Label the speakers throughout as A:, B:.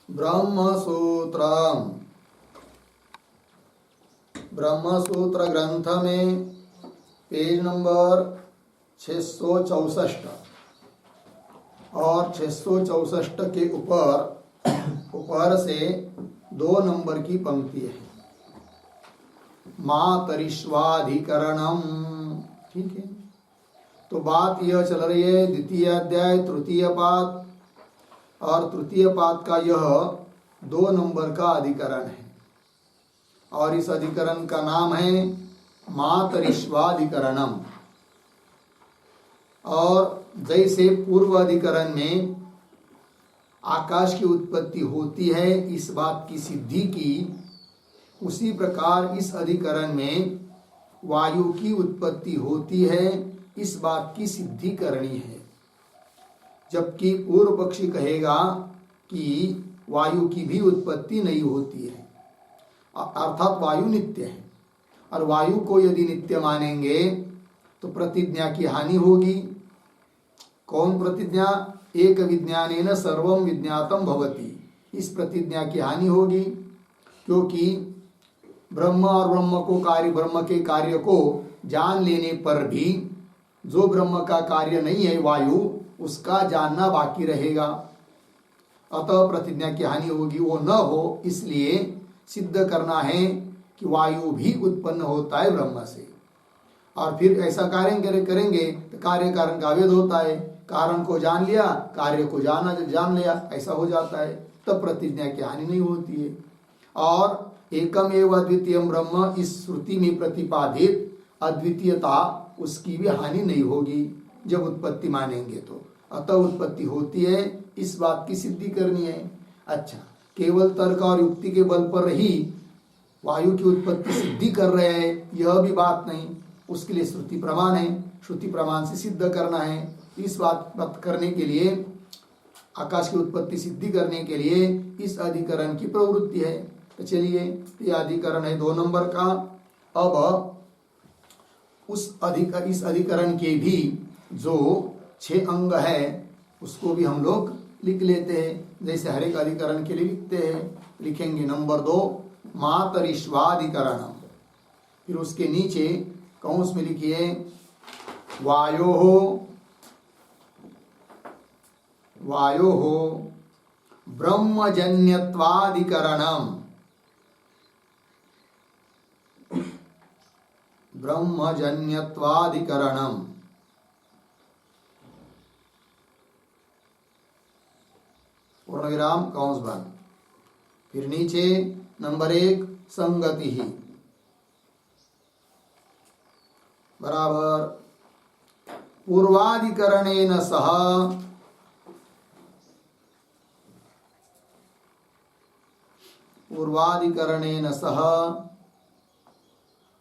A: ब्रह्मसूत्रम। ब्रह्मसूत्र ग्रंथ में page number 664 और 664 के ऊपर से 2 नंबर की पंक्ति है, मातरिश्वाधिकरणम। ठीक है, तो बात यह चल रही है द्वितीय अध्याय तृतीय पाद, और तृतीय पाद का यह 2 नंबर का अधिकरण है, और इस अधिकरण का नाम है मातरिश्वाधिकरणम। और जैसे पूर्व अधिकरण में आकाश की उत्पत्ति होती है इस बात की सिद्धि की, उसी प्रकार इस अधिकरण में वायु की उत्पत्ति होती है इस बात की सिद्धि करनी है। जबकि पूर्व पक्षी कहेगा कि वायु की भी उत्पत्ति नहीं होती है, अर्थात वायु नित्य है, और वायु को यदि नित्य मानेंगे तो प्रतिज्ञा की हानि होगी। कौन प्रतिज्ञा? एक विज्ञानेन सर्वं विज्ञातम भवति, इस प्रतिज्ञा की हानि होगी, क्योंकि ब्रह्म और ब्रह्म के कार्य को जान लेने पर भी जो ब्रह्म का कार्य नहीं है वायु, उसका जानना बाकी रहेगा। अतः प्रतिज्ञा की हानि होगी, वो न हो इसलिए सिद्ध करना है कि वायु भी उत्पन्न होता है ब्रह्म से। और फिर ऐसा कार्य करेंगे तो कार्य कारण का भेद होता है, कारण को जान लिया कार्य को जान लिया, ऐसा हो जाता है, तब प्रतिज्ञा की हानि नहीं होती है। और एकम एवं अद्वितीयम ब्रह्म इस श्रुति में प्रतिपादित अद्वितीयता, उसकी भी हानि नहीं होगी जब उत्पत्ति मानेंगे तो। अतः उत्पत्ति होती है इस बात की सिद्धि करनी है। अच्छा, केवल तर्क और युक्ति के बल पर ही वायु की उत्पत्ति सिद्धि कर रहे हैं यह भी बात नहीं, उसके लिए श्रुति प्रमाण है, श्रुति प्रमाण से सिद्ध करना है। इस बात करने के लिए, आकाश की उत्पत्ति सिद्धि करने के लिए इस अधिकरण की प्रवृत्ति है। तो चलिए, यह अधिकरण है 2 नंबर का। अब इस अधिकरण के भी जो 6 अंग है उसको भी हम लोग लिख लेते हैं, जैसे हर एक अधिकरण के लिए लिखते हैं। लिखेंगे नंबर 2 मातरिश्वाधिकरणम, फिर उसके नीचे कौंस में लिखिए वायोः ब्रह्मजन्यत्वाधिकरणम। ब्रह्मजन्यत्वाधिकरणम, पूर्ण विराम कौंस बंद। फिर नीचे नंबर 1 संगति ही बराबर पूर्वाधिकरणेन सह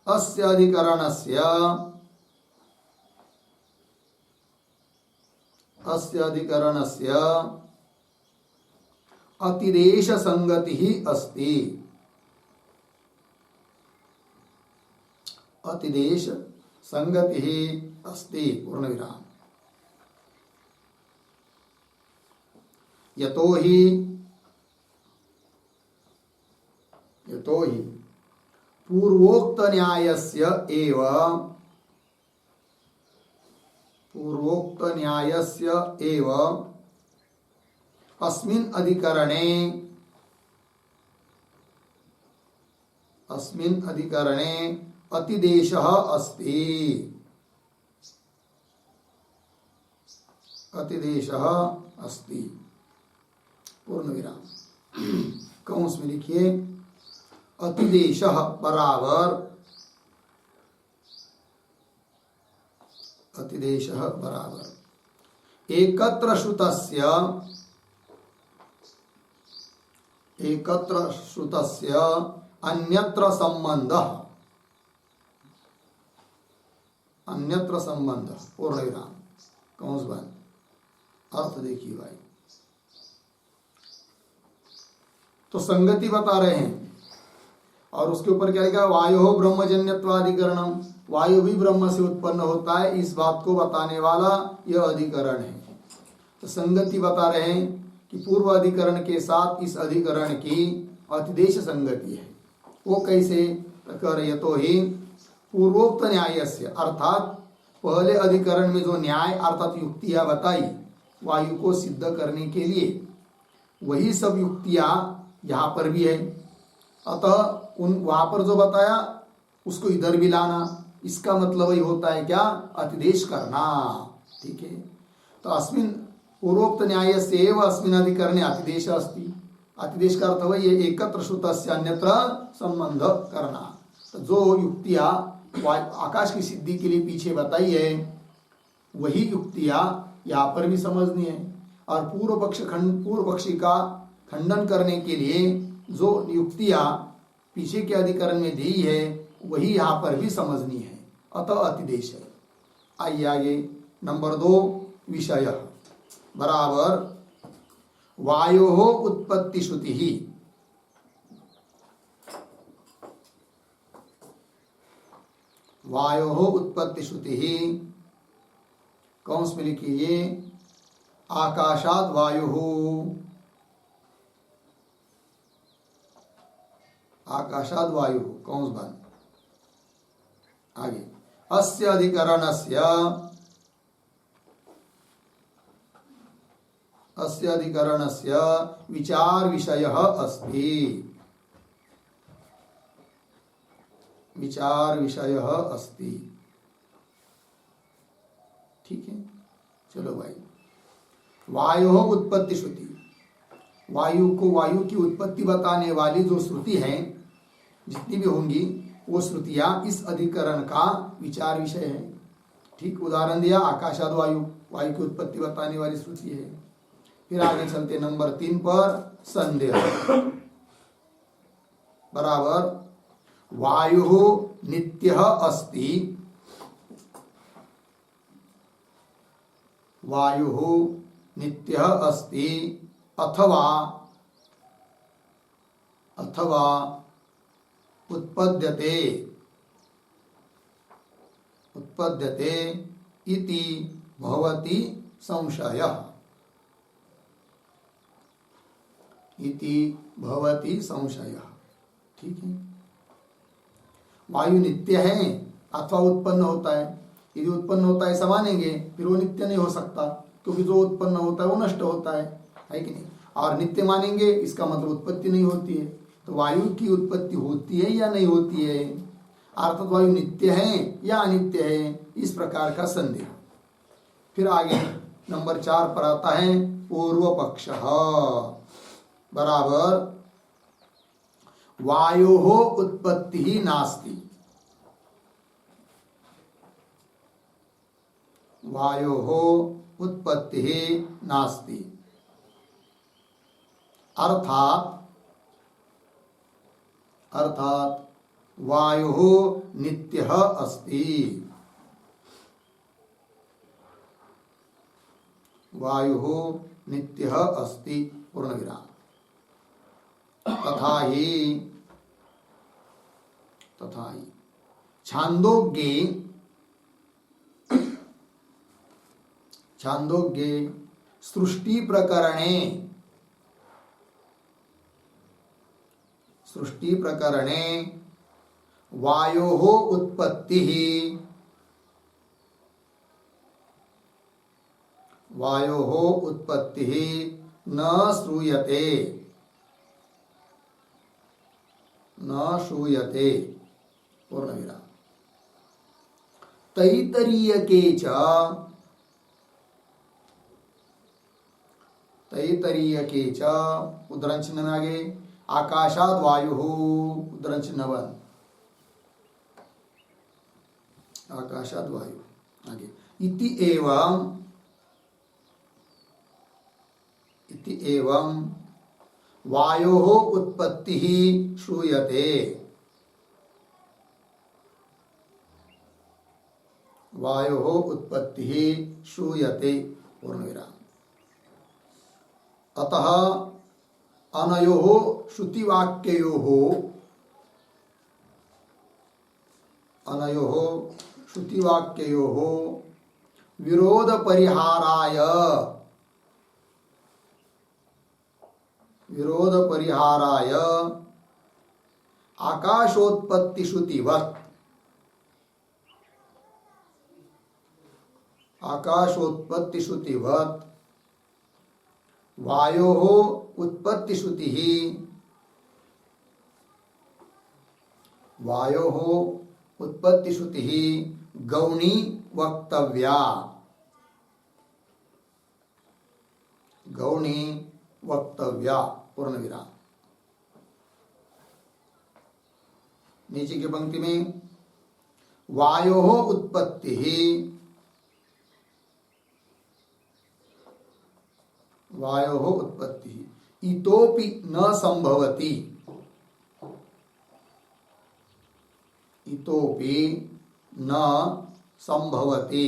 A: अस्य अधिकरणस्य अतिदेश संगति ही अस्ति। अतिदेश संगति ही अस्ति, पूर्ण विराम। यतो ही पूर्वोक्त न्यायस्य एव अस्मिन् अधिकरणे अतिदेशः अस्ति। पूर्ण विराम। कौंस में लिखिए अतिदेशः बराबर एकत्र श्रुतस्य अन्यत्र संबंध। पूर्ण विराम कौंस बंद। अर्थ देखिए भाई, तो संगति बता रहे हैं और उसके ऊपर क्या लिखा? वायु ब्रह्मजन्यत्वाधिकरणम, वायु भी ब्रह्म से उत्पन्न होता है, इस बात को बताने वाला यह अधिकरण है। तो संगति बता रहे हैं कि पूर्व अधिकरण के साथ इस अधिकरण की अतिदेश संगति है। वो कैसे कर, यतो ही पूर्वोक्त न्यायस्य, अर्थात पहले अधिकरण में जो न्याय अर्थात युक्तियां बताई वायु को सिद्ध करने के लिए, वही सब युक्तियां यहाँ पर भी है। अतः उन वहां पर जो बताया उसको इधर भी लाना, इसका मतलब ही होता है क्या, अतिदेश करना। ठीक है, तो अस्मिन पूर्वोक्त न्याय से एव अस्मिन अधिकरणे अतिदेश अस्ति। अतिदेश का अर्थ वही है एकत्र श्रुतस्य अन्यत्र संबंध करना। तो जो युक्तियां आकाश की सिद्धि के लिए पीछे बताई है वही युक्तियां यहाँ पर भी समझनी है, और पूर्व पक्षी का खंडन करने के लिए जो युक्तियां पीछे के अधिकरण में दी है वही यहाँ पर भी समझनी है, अतः अतिदेश है। आइए आगे नंबर 2 विषय बराबर वायो उत्पत्ति श्रुति ही। वायो उत्पत्ति श्रुति ही कौंस में लिखिए आकाशाद वायु, आकाशाद वायु कौंस बन। आगे अस्य अधिकरणस्य, अस्य अधिकरणस्य विचार विषयः अस्ति, विचार विषयः अस्ति। ठीक है, चलो भाई। वायु उत्पत्ति श्रुति, वायु को, वायु की उत्पत्ति बताने वाली जो श्रुति है जितनी भी होंगी वो श्रुतियां इस अधिकरण का विचार विषय है। ठीक, उदाहरण दिया आकाशाद वायु, वायु की उत्पत्ति बताने वाली श्रुति है। फिर आगे चलते नंबर 3 पर संदेह बराबर वायु नित्यः अस्ति, वायु नित्यः अस्ति अथवा अथवा उत्पद्यते, उत्पद्यते इति भवति संशयः, इति भवति संशयः। ठीक है, वायु नित्य है अथवा उत्पन्न होता है। यदि उत्पन्न होता है ऐसा मानेंगे फिर वो नित्य नहीं हो सकता, क्योंकि जो उत्पन्न होता है वो नष्ट होता है कि नहीं। और नित्य मानेंगे इसका मतलब उत्पत्ति नहीं होती है। तो वायु की उत्पत्ति होती है या नहीं होती है, अर्थात वायु नित्य है या अनित्य है, इस प्रकार का संदेह। फिर आगे नंबर 4 पर आता है पूर्व पक्ष बराबर वायो उत्पत्ति ही नास्ति, वायो उत्पत्ति ही नास्ति अर्थात, अर्थात वायु नित्यः अस्ति, वायु नित्यः अस्ति पूर्ण विराम। तथा ही, तथा ही छांदोग्ये, छांदोग्ये सृष्टि प्रकरणे, सृष्टि प्रकरणे वायोः उत्पत्तिः, वायोः उत्पत्तिः न श्रूयते, न श्रूयते पूर्ण विराम। तैतरीयके च, तैतरीयके च उद्धरण चिन्ह में आगे आकाशाद वायु उद्धरण चिन्ह 1, आकाशाद वायु आगे इति एवं, इति एवं वायोः उत्पत्तिः श्रूयते, वायोः उत्पत्तिः श्रूयते पूर्ण विराम। अतः अनयोः श्रुतिवाक्ययोः, अनयोः श्रुतिवाक्ययोः विरोध परिहाराय, विरोध परिहाराय आकाशोत्पत्ति श्रुतिवत् आकाशोत्पत्ति श्रुतिवत् वायोः उत्पत्ति श्रुतिः वायोः उत्पत्ति श्रुतिः गौणी वक्तव्या गौणी वक्तव्या पूर्ण विराम। नीचे की पंक्ति में वायोः उत्पत्तिः वायोः उत्पत्तिः इतोपि न संभवति इतोपि न संभवति।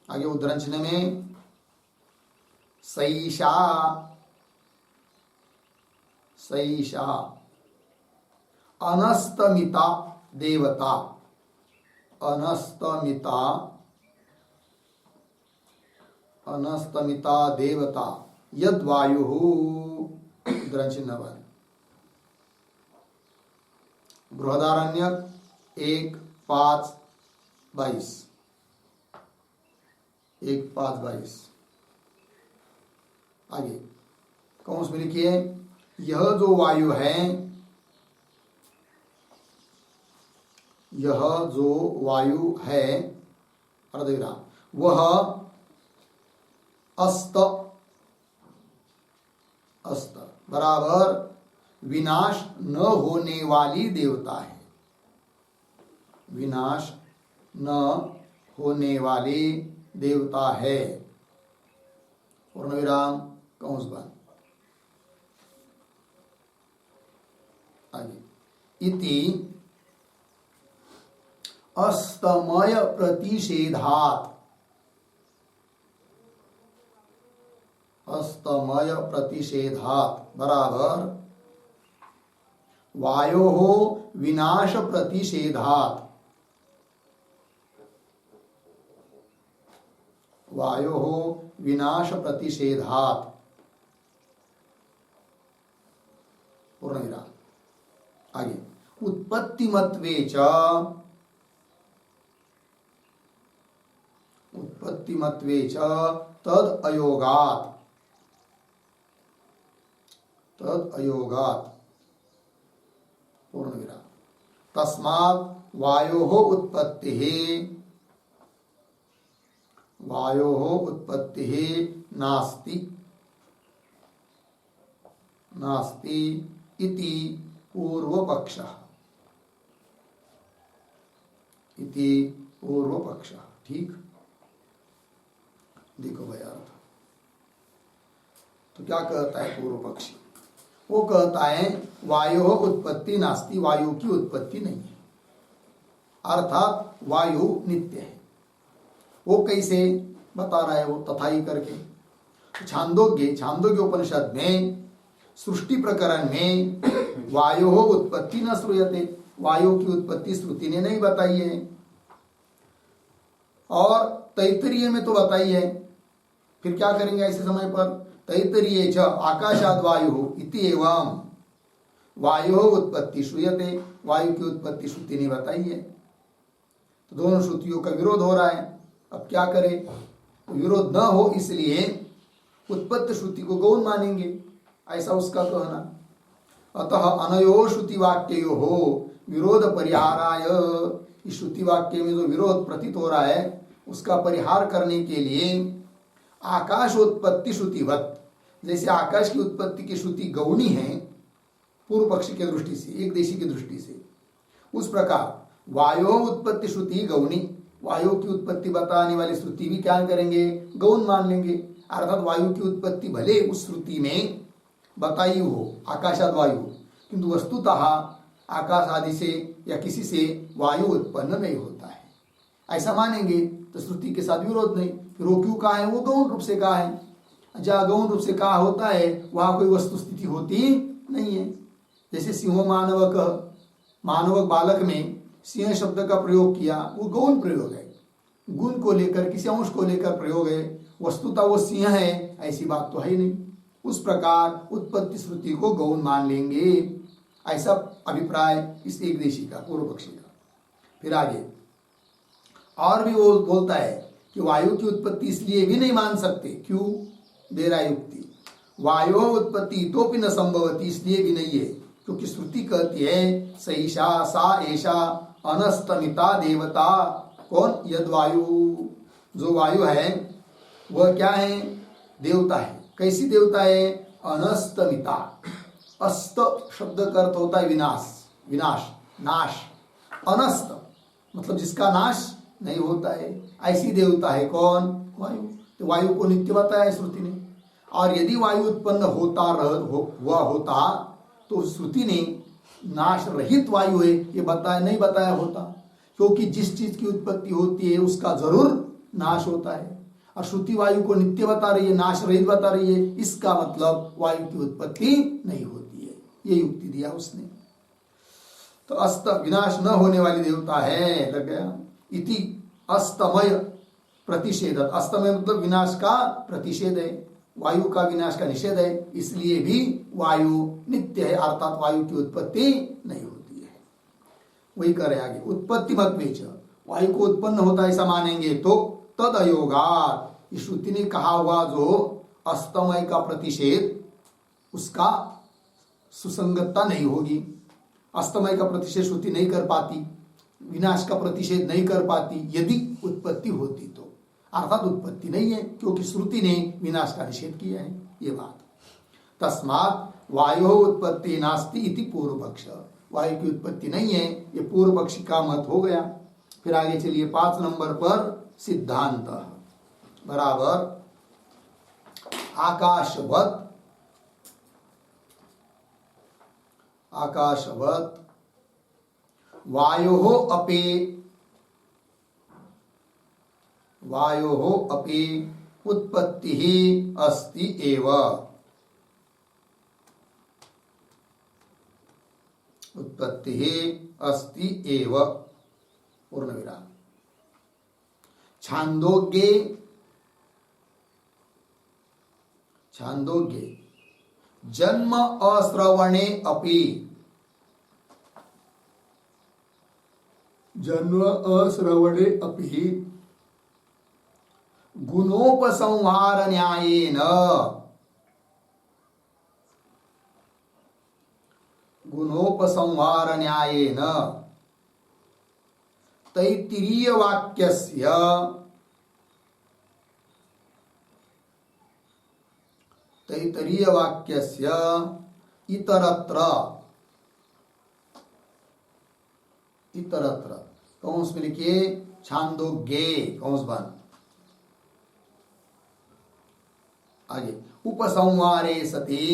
A: आगे उद्धरण चिन्ह में सैषा सैषा अनस्तमिता देवता अनस्तमिता अनस्तमिता देवता यद्वायुः उद्धरण चिन्ह बन। बृहदारण्यक 1:5-22 1:5-22। आगे कौन में लिखिए यह जो वायु है यह जो वायु है अर्धविराम वह अस्त अस्त बराबर विनाश न होने वाली देवता है विनाश न होने वाली देवता है पूर्ण विराम कंस बंद। आगे इति अस्तमय प्रतिषेधात् अस्तमय प्रतिषेधात् बराबर वायोः विनाश प्रतिषेधात् वायोः विनाश प्रतिषेधात् पूर्ण विराम। आगे उत्पत्तिमत्वे च तद अयोगात् पूर्ण विराम। तस्मात् वायोः उत्पत्तिः नास्ति इति पूर्वपक्षः ठीक। देखो भाई अर्थ तो क्या कहता है पूर्व पक्षी वो कहता है वायु उत्पत्ति नास्ति वायु की उत्पत्ति नहीं है अर्थात वायु नित्य है। वो कैसे बता रहा है वो तथा ही करके छांदोग्य उपनिषद में सृष्टि प्रकरण में वायु उत्पत्ति न श्रूयते वायु की उत्पत्ति श्रुति ने नहीं बताई है और तैत्तरीय में तो बताई है। फिर क्या करेंगे ऐसे समय पर तैत्तरीय च आकाशाद वायु इति एवं वायु उत्पत्ति श्रूयते वायु की उत्पत्ति श्रुति ने बताई है। तो दोनों श्रुतियों का विरोध हो रहा है। अब क्या करें तो विरोध न हो इसलिए उत्पत्ति श्रुति को गौण मानेंगे ऐसा उसका कहना। अतः अनयो श्रुति वाक्यो हो विरोध परिहाराय इस श्रुति वाक्य में जो विरोध प्रतीत हो रहा है उसका परिहार करने के लिए आकाशोत्पत्ति श्रुतिवत जैसे आकाश की उत्पत्ति की श्रुति गौणी है पूर्व पक्षी के दृष्टि से एक देशी की दृष्टि से उस प्रकार वायु उत्पत्ति श्रुति गौणी वायु की उत्पत्ति बताने वाली श्रुति भी क्या करेंगे गौण मान लेंगे। अर्थात वायु की उत्पत्ति भले उस श्रुति में बताई हो आकाशाद वायु किंतु वस्तुतः आकाश आदि से या किसी से वायु उत्पन्न नहीं होता है ऐसा मानेंगे तो श्रुति के साथ विरोध नहीं। फिर वो क्यों कहा है वो गौण रूप से कहा है जहाँ गौण रूप से कहा होता है वहां कोई वस्तु स्थिति होती नहीं है। जैसे सिंह मानवक बालक में सिंह शब्द का प्रयोग किया वो गौण प्रयोग है गुण को लेकर किसी अंश को लेकर प्रयोग है वस्तुतः वो सिंह है ऐसी बात तो है ही नहीं। उस प्रकार उत्पत्ति श्रुति को गौण मान लेंगे, ऐसा अभिप्राय इस एकदेशी का, पूर्व पक्षी का। फिर आगे और भी वो बोलता है कि वायु की उत्पत्ति इसलिए भी नहीं मान सकते, क्यों, दे रहा युक्ति। वायु उत्पत्ति इतोपि न संभवती, इसलिए भी नहीं है क्योंकि श्रुति कहती है सईशा सा ऐशा अनस्तमिता देवता। कौन, यद वायु, जो वायु है वह क्या है, देवता है। कैसी देवता है, अनस्तमिता। अस्त शब्द का अर्थ होता है विनाश, विनाश, नाश। अनस्त मतलब जिसका नाश नहीं होता है, ऐसी देवता है कौन, वायु। तो वायु को नित्य बताया है श्रुति ने। और यदि वायु उत्पन्न हुआ होता तो श्रुति ने नाश रहित वायु है ये बताया नहीं बताया होता, क्योंकि जिस चीज की उत्पत्ति होती है उसका जरूर नाश होता है। और श्रुति वायु को नित्य बता रही है, नाश रहित बता रही है, इसका मतलब वायु की उत्पत्ति नहीं होती है, ये युक्ति दिया उसने। तो अस्त विनाश न होने वाली देवता है, लग गया। इति अस्तमय प्रतिषेध, अस्तमय मतलब विनाश का प्रतिषेध है, वायु का विनाश का निषेध है, इसलिए भी वायु नित्य है, अर्थात वायु की उत्पत्ति नहीं होती है। वही करे आगे, उत्पत्ति मत बेच, वायु को उत्पन्न होता है ऐसा मानेंगे तो तद अयोगात, श्रुति ने कहा हुआ जो अस्तमय का प्रतिषेध उसका सुसंगतता नहीं होगी। अस्तमय का प्रतिषेध श्रुति नहीं कर पाती, विनाश का प्रतिषेध नहीं कर पाती यदि उत्पत्ति होती तो, अर्थात उत्पत्ति नहीं है क्योंकि श्रुति ने विनाश का निषेध किया है, ये बात। तस्मात् वायु उत्पत्ति नास्ति इति पूर्व पक्ष, वायु की उत्पत्ति नहीं है ये पूर्व पक्षी का मत हो गया। फिर आगे चलिए 5 नंबर पर सिद्धांत बराबर आकाशवत, आकाशवत वायोः अपि, वायोः अपि उत्पत्तिः अस्ति एव, उत्पत्तिः अस्ति एव, पूर्ण विराम। छांदोग्ये, छांदोग्ये जन्म अश्रवणे अपि, जन्म अश्रवणे अपि गुणोपसंहार न्यायेन, गुणोपसंहार न्यायेन तैत्तिरीय वाक्यस्य, तैत्तिरीय वाक्यस्य इतरत्र, इतरत्र कौंस में लिखिए छांदोग्ये कौंस बंद, आगे उपसंहारे सति,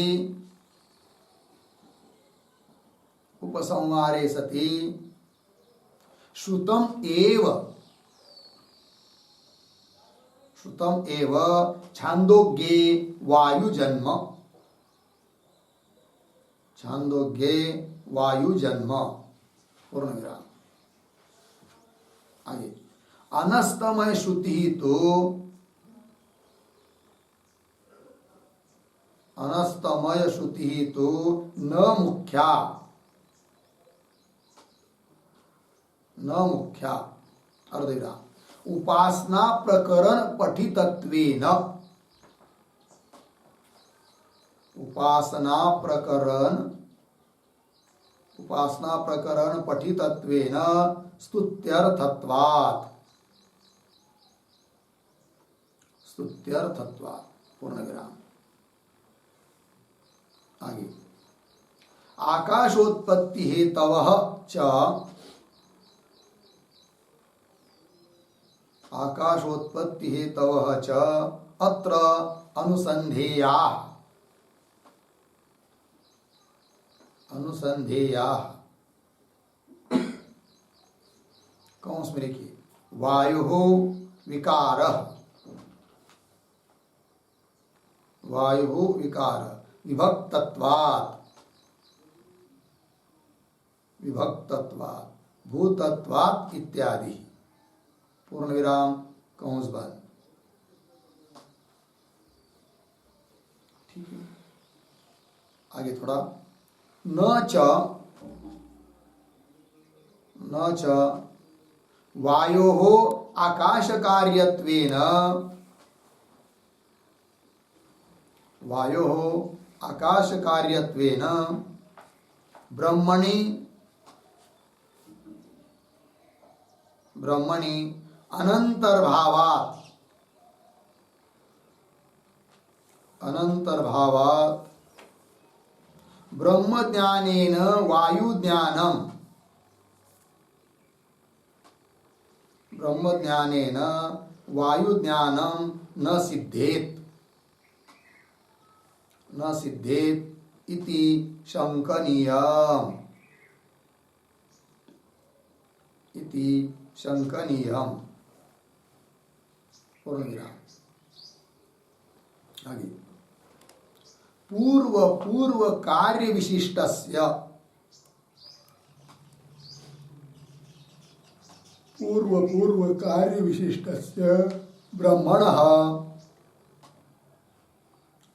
A: उपसंहारे सति श्रुतम एव, श्रुतम एव छांदोग्ये वायु जन्म, छांदोग्ये वायु जन्म, पूर्ण विराम। आगे अनस्तमय श्रुति तो, अनस्तमय श्रुति तो न मुख्या, न मुख्या, अर्धविराम। उपासना प्रकरण पठितत्वेन, उपासना प्रकरण, उपासना प्रकरण पठितत्वेन स्तुत्यर्थत्वात्, स्तुत्यर्थत्वात्, पूर्ण विराम। आगे आकाशोत्पत्ति हेतवः च, आकाशोत्पत्ति हेतवः च अत्र अनुसन्धेयाः, अनुसन्धेयाः कौंस में लिखिए वायुः विकारः, वायुः विकारः विभक्तत्वात्, विभक्तत्वात् भूतत्वात् इत्यादि, पूर्ण विराम कौंस बंद। ठीक है। आगे थोड़ा, न च वायोः आकाशकार्यत्वेन ब्रह्मणि अनंतर्भावात् ब्रह्मज्ञानेन वायुज्ञानं न सिद्धेत इति शंकनीयम्। आगे, पूर्व कार्य विशिष्टस्य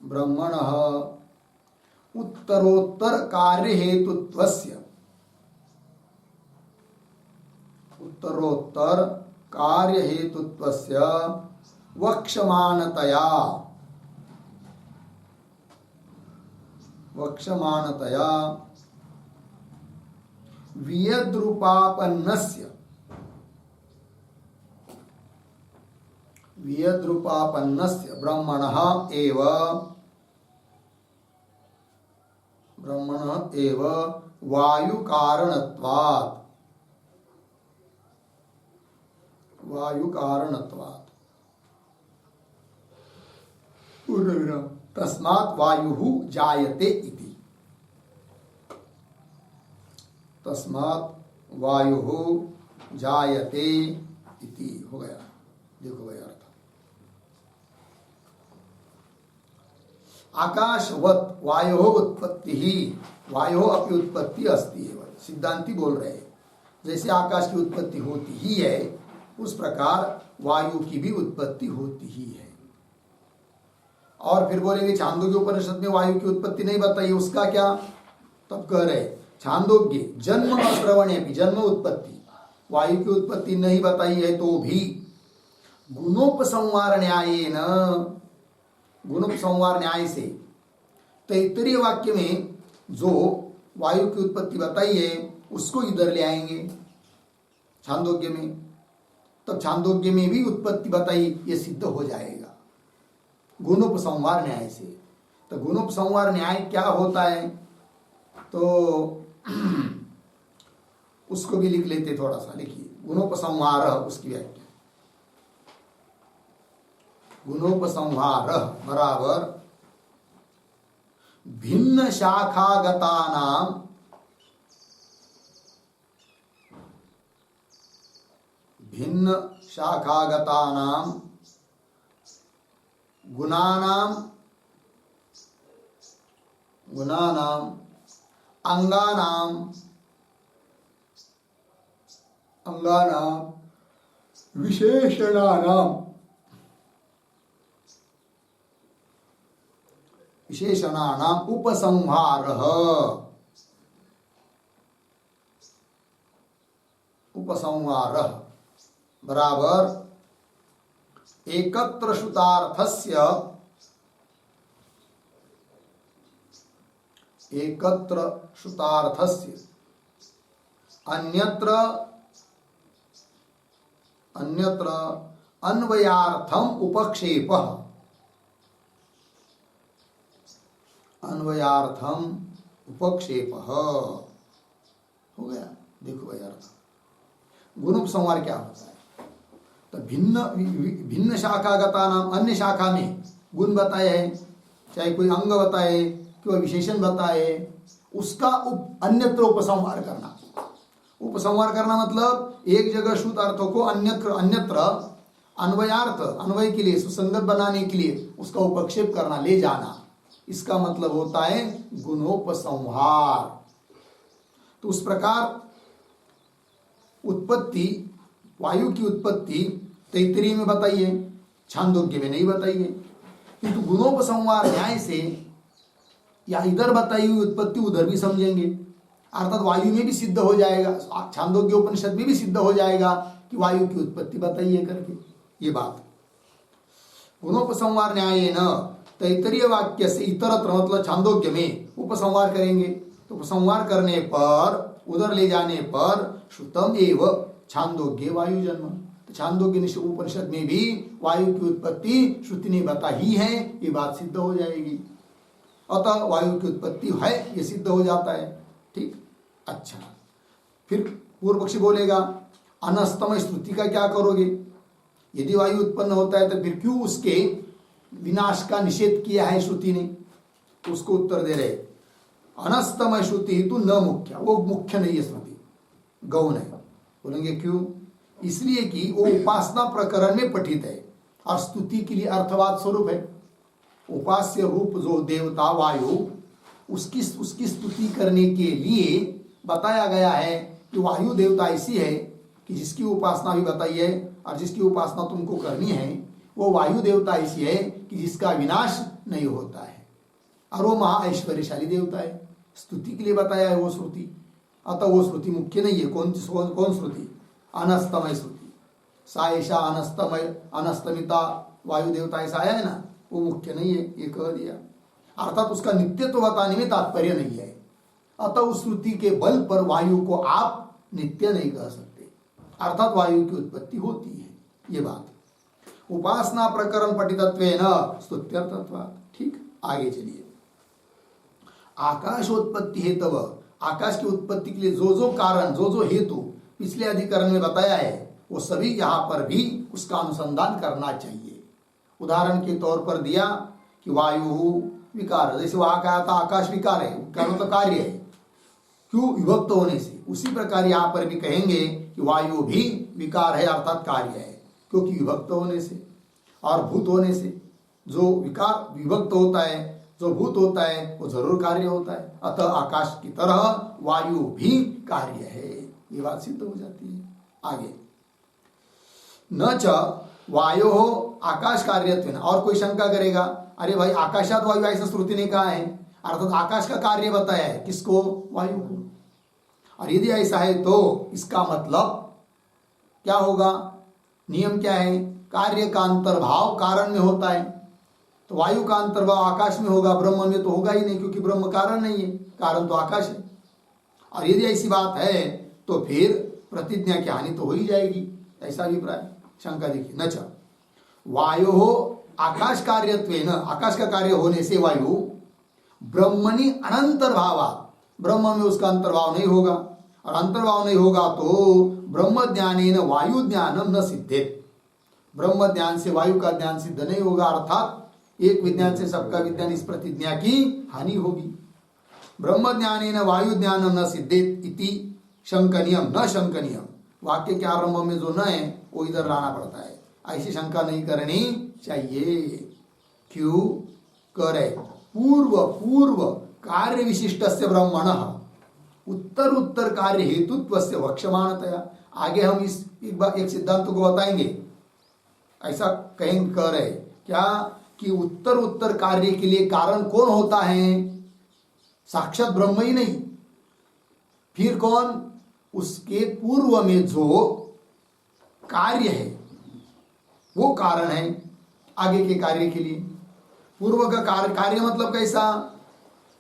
A: ब्रह्मणः उत्तरोत्तर कार्यहेतुत्वस्य वक्ष्यमाणतया वियद्रूपापन्नस्य ब्रह्मणः एव वायुकारणत्वात् तस्मात् वायुः जायते इति। हो गया, देखो भाई अर्थ। आकाशवत वायोः अपि उत्पत्ति अस्ति एव, सिद्धांती बोल रहे हैं। जैसे आकाश की उत्पत्ति होती ही है, उस प्रकार वायु की भी उत्पत्ति होती ही है। और फिर बोलेंगे छांदोग्य उपनिषद में वायु की उत्पत्ति नहीं बताई, उसका क्या? तब कह रहे छांदोग्य जन्म श्रवणे भी जन्म उत्पत्ति, वायु की उत्पत्ति नहीं बताई है तो भी गुणोपसंहार न्याय से तैत्तरीय वाक्य में जो वायु की उत्पत्ति बताई है उसको इधर ले आएंगे छांदोग्य में, तब छांदोग्य में भी उत्पत्ति बताई, ये सिद्ध हो जाएगा गुणोपसंहार न्याय से। तो गुणोपसंहार न्याय क्या होता है, तो उसको भी लिख लेते, थोड़ा सा लिखिए। गुणोपसंहार, उसकी व्याख्या, गुणोपसंहार बराबर भिन्न शाखागतानां गुणानां अंगानां विशेषणानां उपसंहारः बराबर एकत्र श्रुतार्थस्य अन्यत्र अन्वयार्थम उपक्षेपः हो गया। देखो भाई अर्थ, गुणोपसंहार क्या होता है? तो भिन्न शाखागता नाम, अन्य शाखा में गुण बताए हैं, चाहे कोई अंग बताए, कोई विशेषण बताए, उसका अन्यत्र उपसंहार करना। उपसंहार करना मतलब एक जगह श्रुत अर्थों को अन्यत्र अन्वयार्थ, अन्वय के लिए, सुसंगत बनाने के लिए उसका उपक्षेप करना, ले जाना, इसका मतलब होता है गुणोपसंहार। तो उस प्रकार उत्पत्ति, वायु की उत्पत्ति तैत्तरीय में बताइए, छांदोग्य में नहीं बताइए, किंतु गुणोपसंहार न्याय से या इधर बताई हुई उत्पत्ति उधर भी समझेंगे, अर्थात वायु में भी सिद्ध हो जाएगा, छांदोग्य उपनिषद में भी सिद्ध हो जाएगा कि वायु की उत्पत्ति बताइए करके। ये बात पुनोपसंहार न्याय न तैतरीय वाक्य से इतरत्र, मतलब छांदोग्य में उपसंहार करेंगे तो उपसंहार करने पर, उधर ले जाने पर श्रुतम एव छांदोग्य वायु जन्म, तो छांदोग्य उपनिषद में भी वायु की उत्पत्ति श्रुति ने बताई है, ये बात सिद्ध हो जाएगी। अतः वायु की उत्पत्ति है ये सिद्ध हो जाता है। ठीक, अच्छा, फिर पूर्व पक्षी बोलेगा अनस्तमय स्तुति का क्या करोगे? यदि वायु उत्पन्न होता है तो फिर क्यों उसके विनाश का निषेध किया है श्रुति ने? उसको उत्तर दे रहे अनस्तमय श्रुति तो न मुख्य, वो मुख्य नहीं है, श्रुति गौण है। बोलेंगे क्यों? इसलिए कि वो उपासना प्रकरण में पठित है और स्तुति के लिए अर्थवाद स्वरूप है। उपास्य रूप जो देवता वायु, उसकी स्तुति करने के लिए बताया गया है कि वायु देवता ऐसी है कि जिसकी उपासना भी बताई है, और जिसकी उपासना तुमको करनी है वो वायु देवता ऐसी है कि जिसका विनाश नहीं होता है, और वो महा ऐश्वर्यशाली देवता है। स्तुति के लिए बताया है वो श्रुति, अतः वो श्रुति मुख्य नहीं है। कौन श्रुति? अनस्तमय श्रुति। सा ऐसा अनस्तमय, अनस्तमिता वायु देवता ऐसा है ना, वो मुख्य नहीं है, ये कह दिया। अर्थात उसका नित्यत्व बताने में तात्पर्य नहीं है। अतः उस श्रुति के बल पर वायु को आप नित्य नहीं कह सकते, अर्थात वायु की उत्पत्ति होती है, ये बात। उपासना प्रकरण पठितत्वेन स्तुत्यर्थत्वात्। ठीक, आगे चलिए। आकाशोत्पत्ति हेतव, आकाश की उत्पत्ति के लिए जो जो कारण, जो जो हेतु पिछले अधिकरण में बताया है, वो सभी यहाँ पर भी उसका अनुसंधान करना चाहिए। उदाहरण के तौर पर दिया कि वायु विकार, जैसे वहां कहा था आकाश विकार है, विकार तो कार्य है, क्यों? विभक्त होने से। उसी प्रकार यहाँ पर भी कहेंगे कि वायु भी विकार है, अर्थात कार्य है, क्योंकि विभक्त होने से और भूत होने से। जो विकार विभक्त होता है, जो भूत होता है, वो जरूर कार्य होता है। अतः आकाश की तरह वायु भी कार्य है, ये बात सिद्ध हो जाती है। आगे न च वायो आकाश कार्यत्वेन, और कोई शंका करेगा अरे भाई आकाशात वायु ऐसा श्रुति ने कहा है, अर्थात आकाश का कार्य बताया है, किसको? वायु को। और यदि ऐसा है तो इसका मतलब क्या होगा? नियम क्या है? कार्य का अंतर्भाव कारण में होता है, तो वायु का अंतर्भाव आकाश में होगा, ब्रह्म में तो होगा ही नहीं, क्योंकि ब्रह्म कारण नहीं है, कारण तो आकाश है। और यदि ऐसी बात है तो फिर प्रतिज्ञा की हानि तो हो ही जाएगी, ऐसा अभिप्राय। शंका देखिए, न च वायु आकाश कार्यत्वेन, आकाश का कार्य होने से वायु ब्रह्मणि अनंतर्भावात्, ब्रह्म में उसका अंतर्भाव नहीं होगा, और अंतर्भाव नहीं होगा तो ब्रह्म ज्ञानेन वायु ज्ञानम न सिद्धेत, ब्रह्म ज्ञान से वायु का ज्ञान सिद्ध नहीं होगा, अर्थात एक विज्ञान से सबका विज्ञान, इस प्रतिज्ञा की हानि होगी। ब्रह्म ज्ञानेन वायु ज्ञानम न सिद्धेत इति शंकनीयम न शंकनीयम, वाक्य के आरंभ में जो न है वो इधर लाना पड़ता है, ऐसी शंका नहीं करनी चाहिए। क्यों करे? पूर्व कार्य विशिष्ट से ब्रह्मण उत्तर कार्य हेतुत्व से वक्षमानतया। आगे हम इस एक सिद्धांत को बताएंगे, ऐसा कहेंगे कह रहे क्या कि उत्तर कार्य के लिए कारण कौन होता है? साक्षात ब्रह्म ही नहीं, फिर कौन? उसके पूर्व में जो कार्य है वो कारण है आगे के कार्य के लिए। पूर्व का कार्य मतलब कैसा?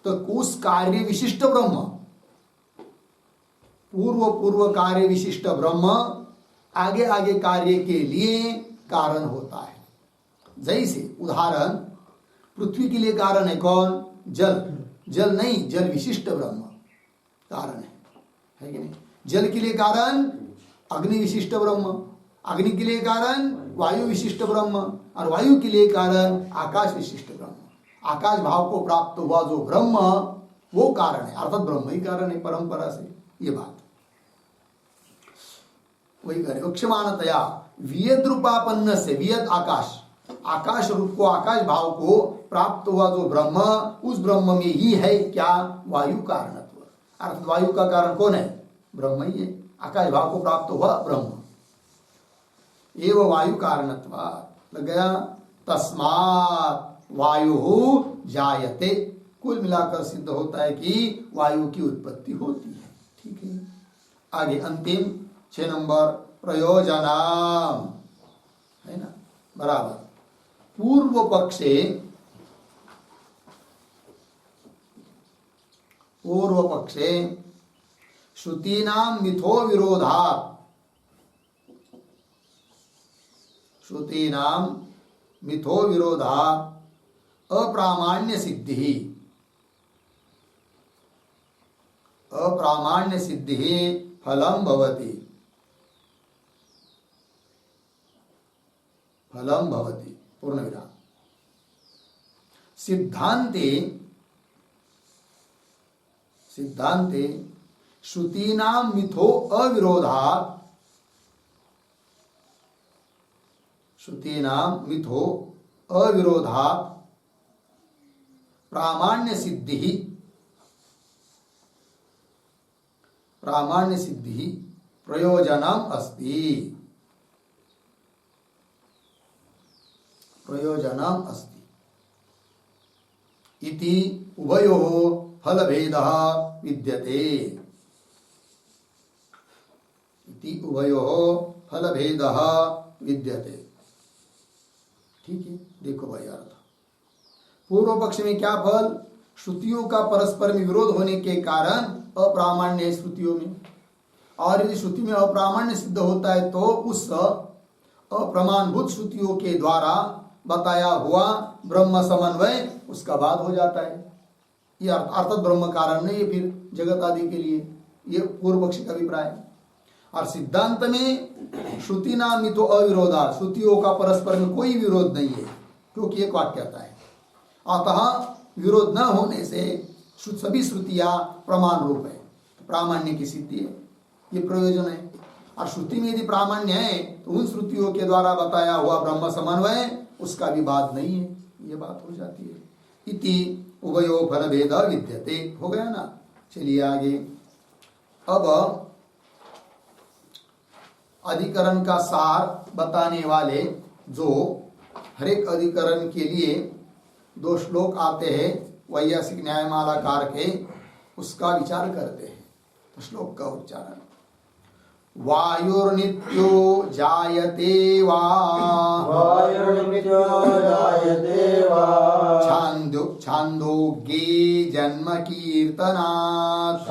A: तो उस कार्य विशिष्ट ब्रह्म, पूर्व कार्य विशिष्ट ब्रह्म आगे कार्य के लिए कारण होता है। जैसे उदाहरण, पृथ्वी के लिए कारण है कौन? जल नहीं, जल विशिष्ट ब्रह्म कारण है कि नहीं? जल के लिए कारण अग्नि विशिष्ट ब्रह्म, अग्नि के लिए कारण वायु विशिष्ट ब्रह्म, और वायु के लिए कारण आकाश विशिष्ट ब्रह्म। आकाश भाव को प्राप्त हुआ जो ब्रह्म वो कारण है, अर्थात ब्रह्म ही कारण है परंपरा से, ये बात वही करे। वक्षमानतया वियद रूपापन्न से, वियद आकाश रूप को, आकाश भाव को प्राप्त हुआ जो ब्रह्म, उस ब्रह्म में ही है क्या? वायु कारणत्व, अर्थात वायु का कारण कौन है? ब्रह्म ही है, आकाश भाव को प्राप्त हुआ ब्रह्म। एवं वायु कारणत्व लग गया, तस्मात् वायु जायते, कुल मिलाकर सिद्ध होता है कि वायु की उत्पत्ति होती है। ठीक है, आगे अंतिम 6 नंबर प्रयोजनाम है ना, बराबर। पूर्व पक्षे श्रुतीनाम मिथो विरोधात् अप्रामाण्य सिद्धि फलम भवति पूर्ण विराम। सिद्धांते श्रुतीनाम मिथो अविरोधात् प्रामाण्य सिद्धि प्रयोजनम अस्ति इति उभयोः फलभेदः विद्यते। ठीक है, देखो भाई अर्थ। पूर्व पक्ष में क्या फल? श्रुतियों का परस्पर में विरोध होने के कारण अप्रामाण्य है श्रुतियों में, और यदि श्रुति में अप्रामाण्य सिद्ध होता है तो उस अप्रमाणभूत श्रुतियों के द्वारा बताया हुआ ब्रह्म समन्वय उसका बाद हो जाता है। ये अर्थात ब्रह्म कारण नहीं है फिर जगत आदि के लिए, ये पूर्व पक्षी का अभिप्राय है। और सिद्धांत में श्रुति नाम मिथो अविरोधा, श्रुतियों का परस्पर में कोई विरोध नहीं है, क्योंकि एक वाक्यता है। अतः विरोध न होने से सभी श्रुतियां प्रमाण रूप है, प्रामाण्य की सिद्धि है, ये प्रयोजन है। और श्रुति में यदि प्रामाण्य है तो उन श्रुतियों के द्वारा बताया हुआ ब्रह्म समन्वय उसका भी बात नहीं है, ये बात हो जाती है। इति उभयो फल भेद विद्यते, हो गया ना। चलिए आगे। अब अधिकरण का सार बताने वाले जो हर एक अधिकरण के लिए 2 श्लोक आते हैं वैयासिक न्यायमालाकार के, उसका विचार करते हैं। तो श्लोक का उच्चारण। वायुर्नित्यो जायते वा छान्दोग्ये जन्म कीर्तनात्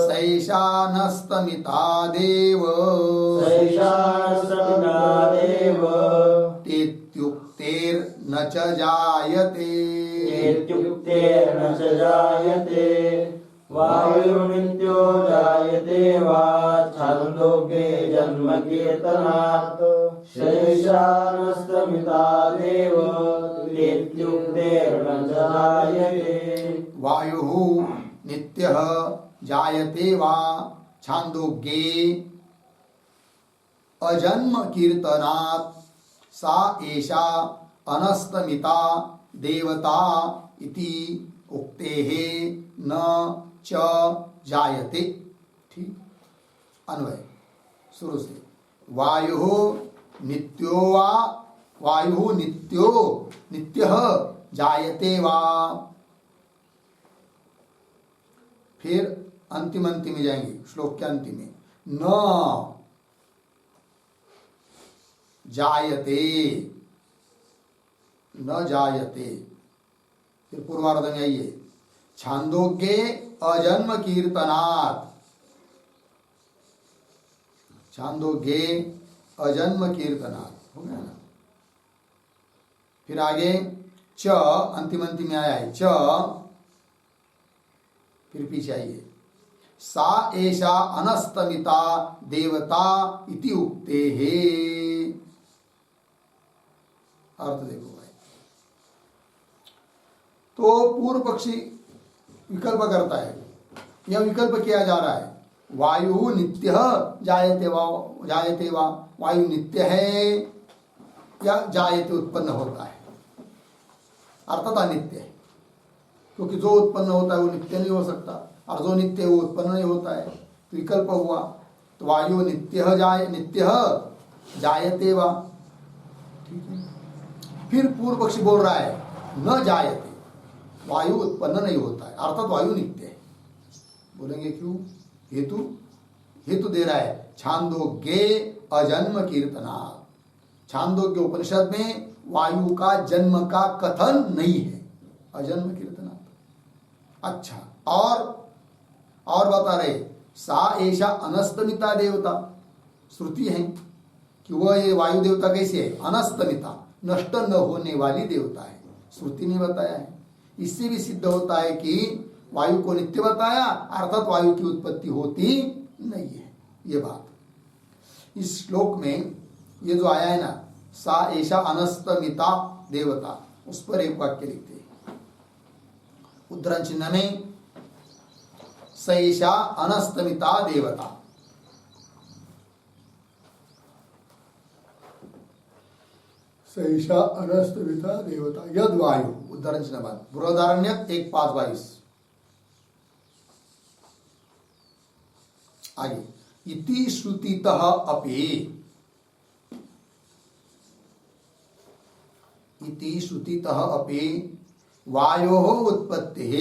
A: सैषानस्तमिता देव तेत्युक्तेर्न च जायते
B: वायुर्नित्यो जायते वा छान्दोग्ये जन्म कीर्तनात् शैशानस्तमिता देव तेत्युक्तेर्न च जायते।
A: वायुः नित्यः जायते वा छान्दोग्ये अजन्म कीर्तनात् सा एषा अनस्तमिता देवता इति उक्तेः न च जायते। ठीक, अन्वय शुरू से। वायुः नित्यो जायते वा, फिर अंतिम में जाएंगे श्लोक के अंतिम में, न जायते, फिर पूर्वार्ध में आइए छान्दोग्ये अजन्म कीर्तनात्, छान्दोग्ये अजन्म कीर्तनात्, हो गया ना। फिर आगे च अंतिम में आया है च, फिर पीछे आइए सा एषा अनस्तमिता देवता इति उक्ते है। अर्थ देखो भाई, तो पूर्व पक्षी विकल्प करता है, यह विकल्प किया जा रहा है वायु नित्य जायते वा, वायु नित्य है या जायते उत्पन्न होता है, अर्थात अनित्य है, क्योंकि जो उत्पन्न होता है वो नित्य नहीं हो सकता, और जो नित्य है वो उत्पन्न नहीं होता है। तो विकल्प हुआ, तो वायु नित्य जायते वा। ठीक है, फिर पूर्व पक्षी बोल रहा है न जायते, वायु उत्पन्न नहीं होता है, अर्थात वायु नित्य है। बोलेंगे क्यों? हेतु दे रहा है, छांदोग्ये अजन्म कीर्तनात्। छांदोग्य उपनिषद में वायु का जन्म का कथन नहीं है, अजन्म कीर्तनात्। अच्छा, और बता रहे, सा ऐसा अनस्तमिता देवता, श्रुति है कि वह ये वायु देवता कैसे है? अनस्तमिता, नष्ट न होने वाली देवता है, श्रुति ने बताया है। इससे भी सिद्ध होता है कि वायु को नित्य बताया, अर्थात वायु की उत्पत्ति होती नहीं है। ये बात इस श्लोक में ये जो आया है ना, सा ऐसा अनस्तमिता देवता, उस पर एक वाक्य लिखते हैं उद्धरण चिन्ह में, सैषा अनस्तमिता देवता। सैषा अनस्तमिता देवता यद वायु, उद्धरण चिन्ह बाद, बृहदारण्यक 1:5-22। आगे, इति श्रुतितः अपि, इति श्रुतितः अपि वायोः उत्पत्तिः,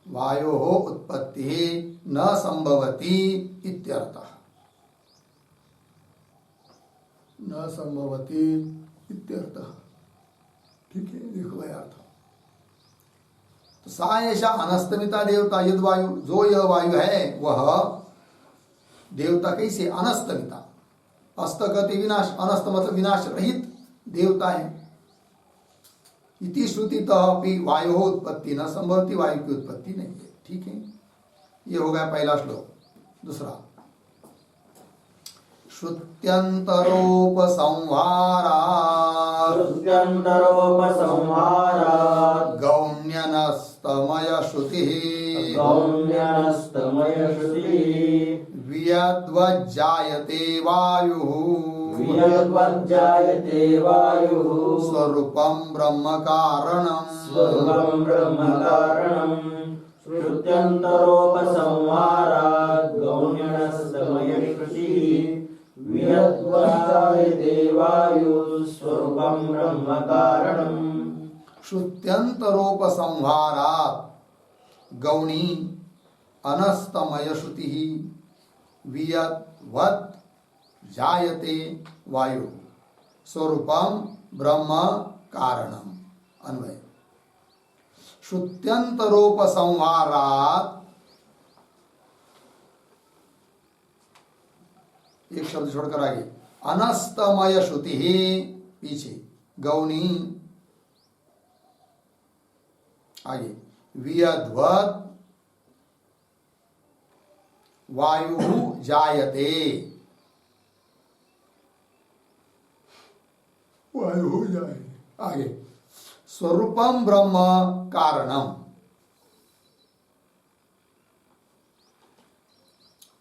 A: वायोः उत्पत्तिः न संभवति इत्यर्थः, न संभवति इत्यर्थः। ठीक है, देखो भाई अर्थ। तो सा ऐसा अनस्तमिता देवता यद वायु, जो यह वायु है वह देवता कैसे? अनस्तमिता, अस्तगति विनाश, अनस्त मतलब विनाश रहित देवता है। इति श्रुतितः अपि वायु उत्पत्ति न संभवति, वायु की उत्पत्ति नहीं है। ठीक है, ये हो गया पहला श्लोक। दूसरा,
B: श्रुत्यन्तरोपसंहारात्
A: गौण्यनस्तमय श्रुतिः वियद्वज्जायते वायुः स्वरूपं ब्रह्म कारणम्
B: श्रुत्यन्तरोपसंहारात् गौण्यनस्तमयश्रुतिः वियद्वज्जायते वायुः स्वरूपं ब्रह्म कारणम्।
A: श्रुत्यन्तरोपसंहारात् गौणी अनस्तमय श्रुतिः वियद्वत् जायते वायु स्वरूपम ब्रह्म कारणम। अन्वय, श्रुत्यंतरोपसंहारात्, एक शब्द छोड़कर आगे, अनस्तमय श्रुति ही पीछे, गौणी आगे, वियद्वत् वायु जायते, वायु जाए आगे, स्वरूपम ब्रह्म कारणम।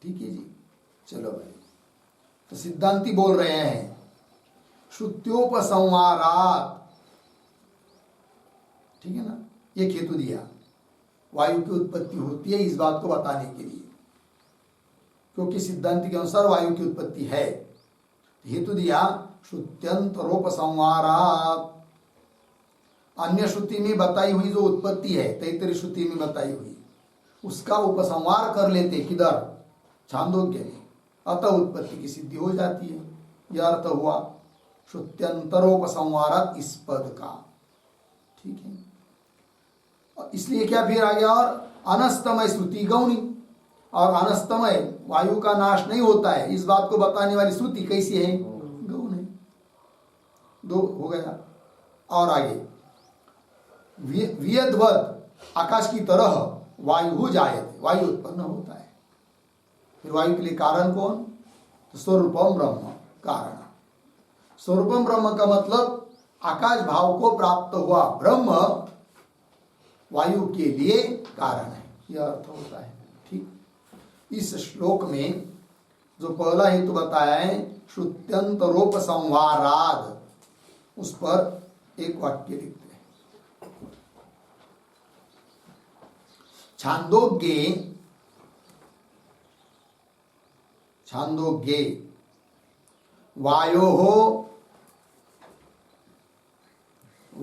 A: ठीक है जी, चलो भाई। तो सिद्धांती बोल रहे हैं श्रुत्योपसंहारात्, ठीक है ना, एक हेतु दिया, वायु की उत्पत्ति होती है इस बात को बताने के लिए, क्योंकि सिद्धांति के अनुसार वायु की उत्पत्ति है। हेतु दिया श्रुत्यंतरोपसंहारात्, अन्य श्रुति में बताई हुई जो उत्पत्ति है, तैत्तरीय श्रुति में बताई हुई, उसका उपसंहार कर लेते, किधर? छांदोग्य में, अतः उत्पत्ति की सिद्धि हो जाती है। यह अर्थ हुआ श्रुत्यंतरोपसंहारात् इस पद का। ठीक है, इसलिए क्या फिर आ गया, और अनस्तमय श्रुति गौणी, और अनस्तमय वायु का नाश नहीं होता है इस बात को बताने वाली श्रुति कैसी है? गौण है। दो हो गया। और आगे, वियद्वत्, आकाश की तरह वायु जायते, वायु उत्पन्न होता है। फिर वायु के लिए कारण कौन? तो स्वरूपम ब्रह्म कारण। स्वरूपम ब्रह्म का मतलब आकाश भाव को प्राप्त हुआ ब्रह्म वायु के लिए कारण है, यह अर्थ होता है। ठीक, इस श्लोक में जो पहला हेतु बताया है श्रुत्यंतरोपसंहारात्, उस पर एक वाक्य लिखते हैं, छांदोग्ये वायोः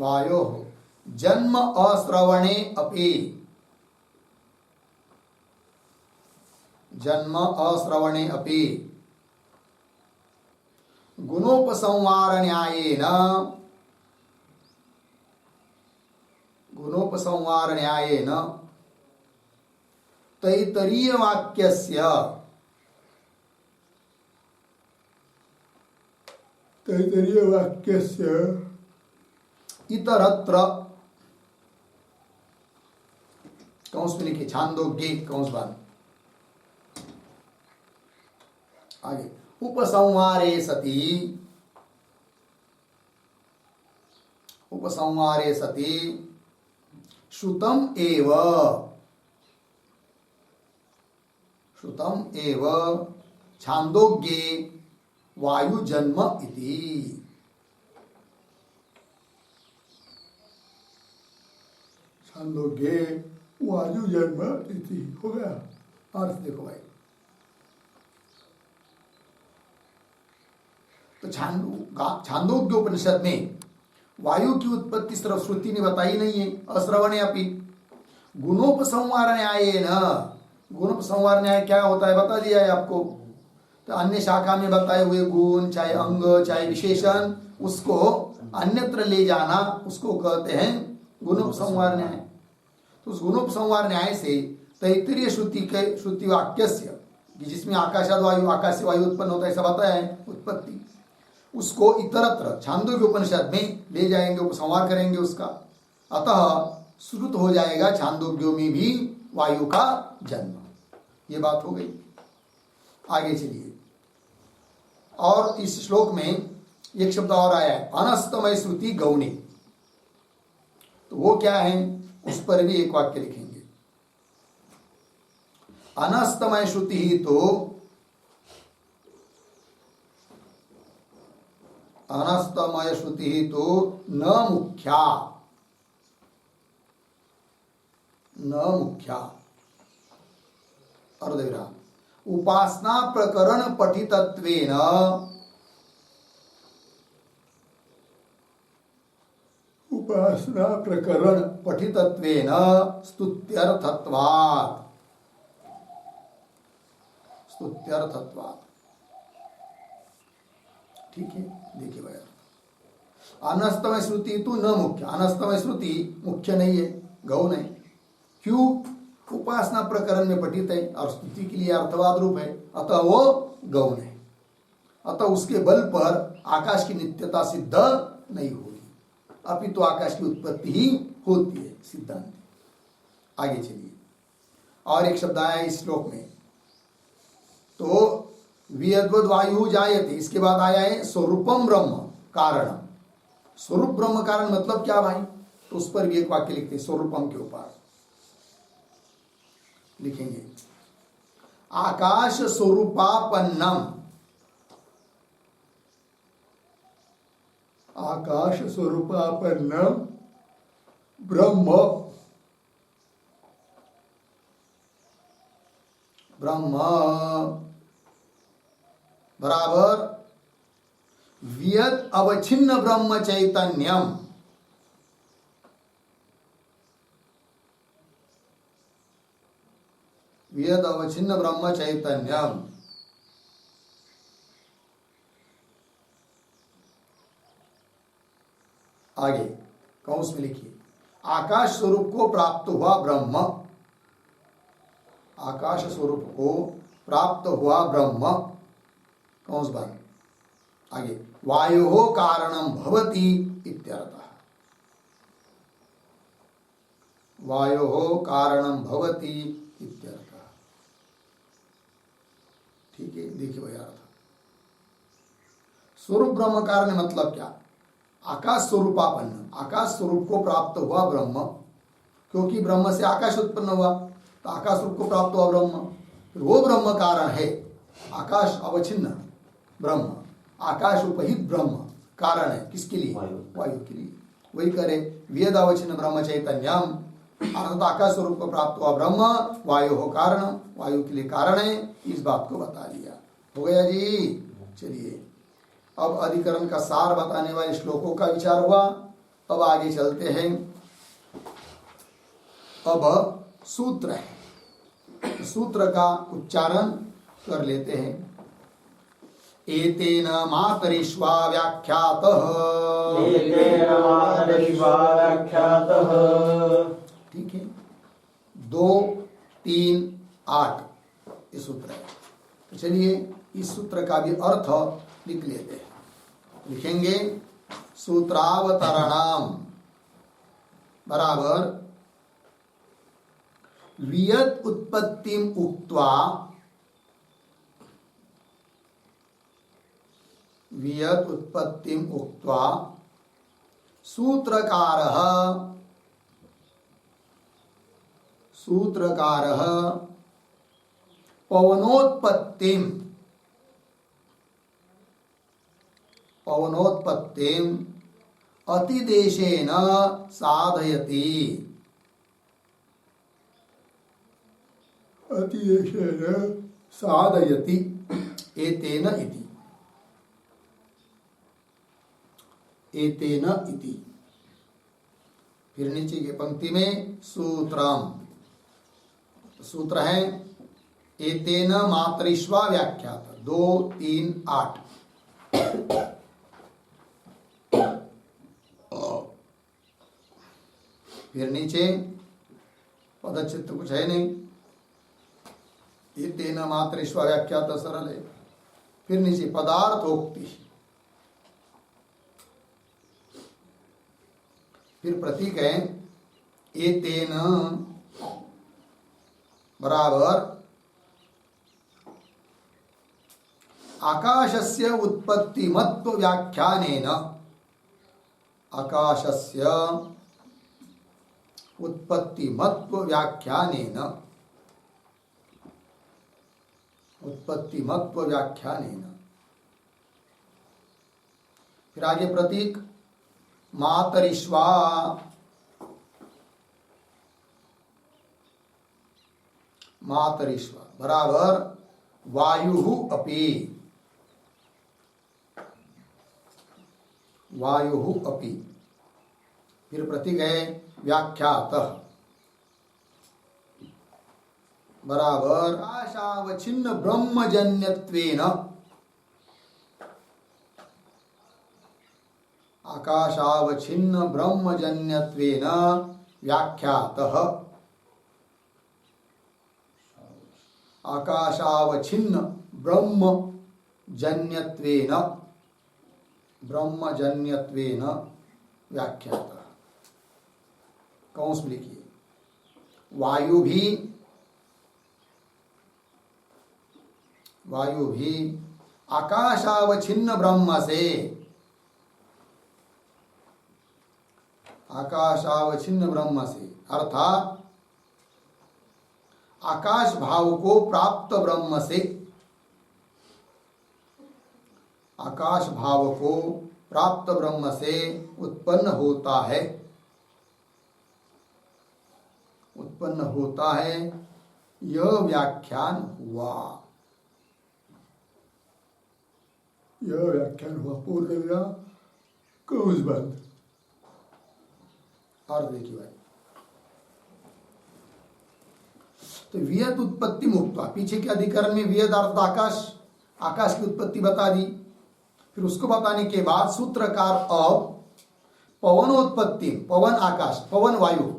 A: वायो जन्म अश्रवणे अपि जन्म अश्रवणे अपि गुणोपसंहार न्यायेन तैतरीय वाक्यस्य इतरत्र कंस में लिखिए छांदोग्य कंस बंद आगे उपसंहारे सति श्रुतम एव छांदोग्ये वायु जन्म इति। छांदोग्ये वायु जन्म इति हो गया। अर्थ देखो भाई, तो छांदोग्य उपनिषद में वायु की उत्पत्ति सिर्फ श्रुति ने बताई नहीं है, अश्रवणे अपि गुणोपसंहार न्यायेन। गुणोपसंहार न्याय क्या होता है बता दिया है आपको। तो अन्य शाखा में बताए हुए गुण, चाहे अंग चाहे विशेषण, उसको अन्यत्र ले जाना, उसको कहते हैं गुणोपसंहार न्याय। तो उस गुणोपसंहार न्याय से तैत्तिरीय श्रुति वाक्यस्य, जिसमें आकाशाद वायु, आकाश से वायु उत्पन्न होता है ऐसा बताया है उत्पत्ति, उसको इतरत्र छांदोग्य उपनिषद में ले जाएंगे, उपसंहार करेंगे उसका। अतः श्रुत हो जाएगा छांदोग्यों में भी वायु का जन्म। ये बात हो गई। आगे चलिए, और इस श्लोक में एक शब्द और आया है अनस्तमय श्रुति गौणी। तो वो क्या है, उस पर भी एक वाक्य लिखेंगे। अनस्तमय श्रुति ही तो अनस्तमय श्रुति ही तो न मुख्या अर्धविराम उपासना प्रकरण पठितत्वेन स्तुत्यर्थत्वात्। ठीक है, देखिए भाई, अनस्तमय श्रुति तो न मुख्य, अनस्तमय श्रुति मुख्य नहीं है, गौण है। क्यों? उपासना प्रकरण में पठित है और स्तुति के लिए अर्थवाद रूप है, अतः वो गौण है। अतः उसके बल पर आकाश की नित्यता सिद्ध नहीं होगी, अपितु आकाश की उत्पत्ति ही होती है, सिद्धांत। आगे चलिए, और एक शब्द आया इस श्लोक में, तो वियद्वद वायु जायते, इसके बाद आया है स्वरूपम ब्रह्म कारणम। स्वरूप ब्रह्म कारण मतलब क्या भाई? तो उस पर भी एक वाक्य लिखते हैं स्वरूपम के ऊपर लिखेंगे आकाश स्वरूपापन्नम। आकाश स्वरूपापन्नम ब्रह्म बराबर वियत अवच्छिन्न ब्रह्म चैतन्यम। वियत अवच्छिन्न ब्रह्म चैतन्यम। आगे कौंस में लिखिए आकाश स्वरूप को प्राप्त हुआ ब्रह्म। आकाश स्वरूप को प्राप्त हुआ ब्रह्म कौंस बन। आगे वायोः कारणं भवति इत्यर्थः। वायोः कारणं भवति इत्यर्थः। ठीक है, देखिए भाई अर्थ। स्वरूप ब्रह्म कारण मतलब क्या? आकाश स्वरूपापन्न, आकाश स्वरूप को प्राप्त हुआ ब्रह्म, क्योंकि ब्रह्म से आकाश उत्पन्न हुआ, तो आकाश स्वरूप को प्राप्त हुआ ब्रह्म, फिर वो ब्रह्म कारण है। आकाश अवच्छिन्न ब्रह्म, आकाश उपहित ब्रह्म कारण है किसके लिए? वायु के लिए। वही करे वेद अवच्छिन्न ब्रह्म चैतन्यम, अर्थात आकाश स्वरूप को प्राप्त हुआ ब्रह्म वायु हो कारण, वायु के लिए कारण है। इस बात को बता दिया। हो गया जी। चलिए अब अधिकरण का सार बताने वाले श्लोकों का विचार हुआ। अब आगे चलते हैं। अब सूत्र है, सूत्र का उच्चारण कर लेते हैं। एतेन मातरिश्वा व्याख्यातः,
B: एतेन मातरिश्वा व्याख्यातः।
A: ठीक है, 2, 3, 8 ये सूत्र है। तो चलिए इस सूत्र का भी अर्थ लिख लेते हैं। लिखेंगे सूत्रावतरणम बराबर वियत उत्पत्तिम उक्त्वा, वियत उत्पत्तिम उक्त्वा सूत्रकारः, सूत्रकारः पवनोत्पत्तिम, पवनोत्पत्तिम अतिदेशेन साधयति, अतिदेशेन साधयति एतेन इति, एतेन इति। फिर नीचे की पंक्ति में सूत्रम, सूत्र है एतेन मातरिश्वा व्याख्यात 2, 3, 8। फिर नीचे पदचित्त कुछ है नहीं, एतेन मातरिश्वा व्याख्यात सरल है। फिर नीचे पदार्थोक्ति, फिर प्रतीक है एतेन बराबर आकाशस्य उत्पत्तिमत्व व्याख्यानेन, आकाशस्य उत्पत्तिमत्व व्याख्यानेन, उत्पत्तिमत्व व्याख्यानेन। फिर आगे प्रतीक मातरिश्वा, मातरिश्वा बराबर वायुः अपि, वायुः अपि। फिर प्रतीक है व्याख्यातः बराबर आकाशावच्छिन्न ब्रह्मजन्यत्वेन, आकाशावच्छिन्न ब्रह्मजन्यत्वेन व्याख्यातः, आकाशावच्छिन्न ब्रह्मजन्यत्वेन, ब्रह्मजन्यत्वेन व्याख्यातः। कौंस में लिखिए वायु भी, वायु भी आकाशावच्छिन्न ब्रह्म से, आकाशावच्छिन्न ब्रह्म से अर्थात आकाश भाव को प्राप्त ब्रह्म से, आकाश भाव को प्राप्त ब्रह्म से उत्पन्न होता है, उत्पन्न होता है, यह व्याख्यान हुआ, यह व्याख्यान हुआ। पूर्ण करेगा कौंस बंद। और देखिए भाई, तो वियत उत्पत्ति मुक्त्वा, पीछे के अधिकरण में वियत अर्थ आकाश, आकाश की उत्पत्ति बता दी। फिर उसको बताने के बाद सूत्रकार अब पवनोत्पत्ति, पवन आकाश, पवन वायु,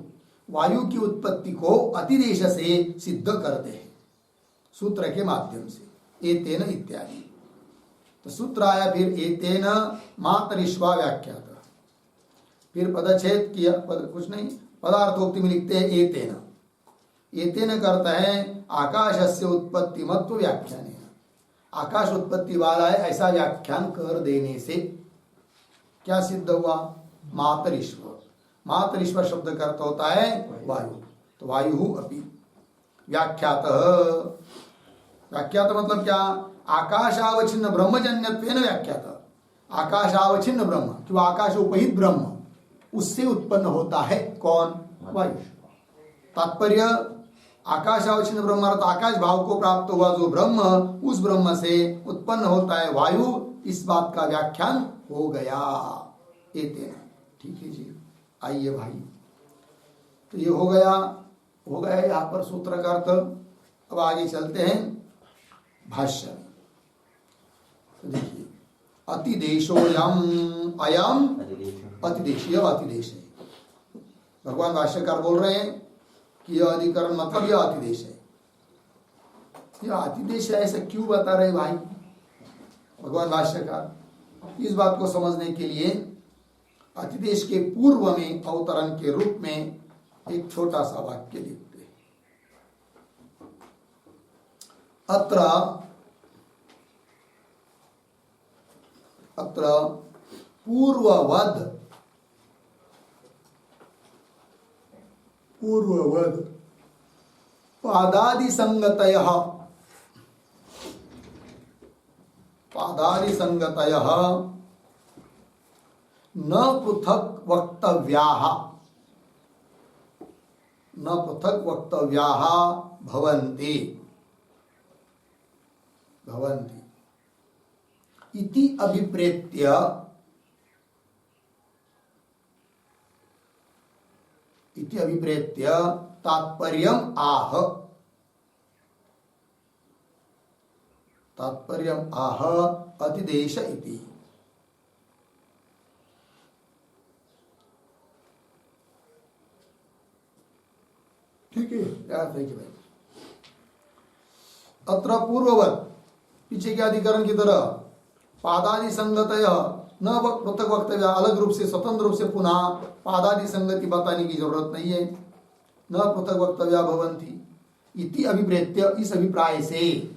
A: वायु की उत्पत्ति को अतिदेश से सिद्ध करते हैं सूत्र के माध्यम से, एतेन इत्यादि। तो सूत्र आया फिर एतेन मातरिश्वा व्याख्यात। फिर पदच्छेद किया, पद कुछ नहीं, पदार्थोक्ति में लिखते हैं एतेन, एतेन करता है आकाशस्य उत्पत्तिमत्व व्याख्यान, आकाश उत्पत्ति वाला है ऐसा व्याख्यान कर देने से क्या सिद्ध हुआ? मातरिश्व। मातरिश्व शब्द का अर्थ होता है वायु, तो वायु अपि व्याख्यात। व्याख्यात मतलब क्या? आकाशावच्छिन्न ब्रह्मजन्यत्वेन व्याख्यात। आकाशावच्छिन्न ब्रह्म, जो आकाश उपहित ब्रह्म, उससे उत्पन्न होता है कौन? वायु। तात्पर्य आकाशावच्छिन्न ब्रह्म अर्थ आकाश भाव को प्राप्त हुआ जो ब्रह्म, उस ब्रह्म से उत्पन्न होता है वायु, इस बात का व्याख्यान हो गया। एतेन ठीक है जी, आइए भाई, तो ये हो गया यहाँ पर सूत्र का अर्थ। अब आगे चलते हैं भाष्य। तो देखिए, अतिदेशोयम अयम अतिदेश, यह अतिदेश है। भगवान भाष्यकार बोल रहे हैं कि यह अधिकरण मतलब यह अतिदेश है। यह अतिदेश है ऐसा क्यों बता रहे भाई भगवान भाष्यकार? इस बात को समझने के लिए अतिदेश के पूर्व में अवतरण के रूप में एक छोटा सा वाक्य लिखते हैं। अत्र पूर्ववद पादादि संगतयः न पृथक वक्तव्याः भवन्ति इति अभिप्रेत्य तात्पर्यम् आह अतिदेश इति। ठीक है, याद रखिए भाई। अत्र पूर्ववत, पीछे के अधिकरण की तरह, पादादि संगतय न पृथक वक्तव्य, अलग रूप से स्वतंत्र रूप से पुनः पादादि संगति बताने की जरूरत नहीं है। न पृथक वक्तव्य भवन्ति इति अभिप्रेत्य, इस अभिप्राय से,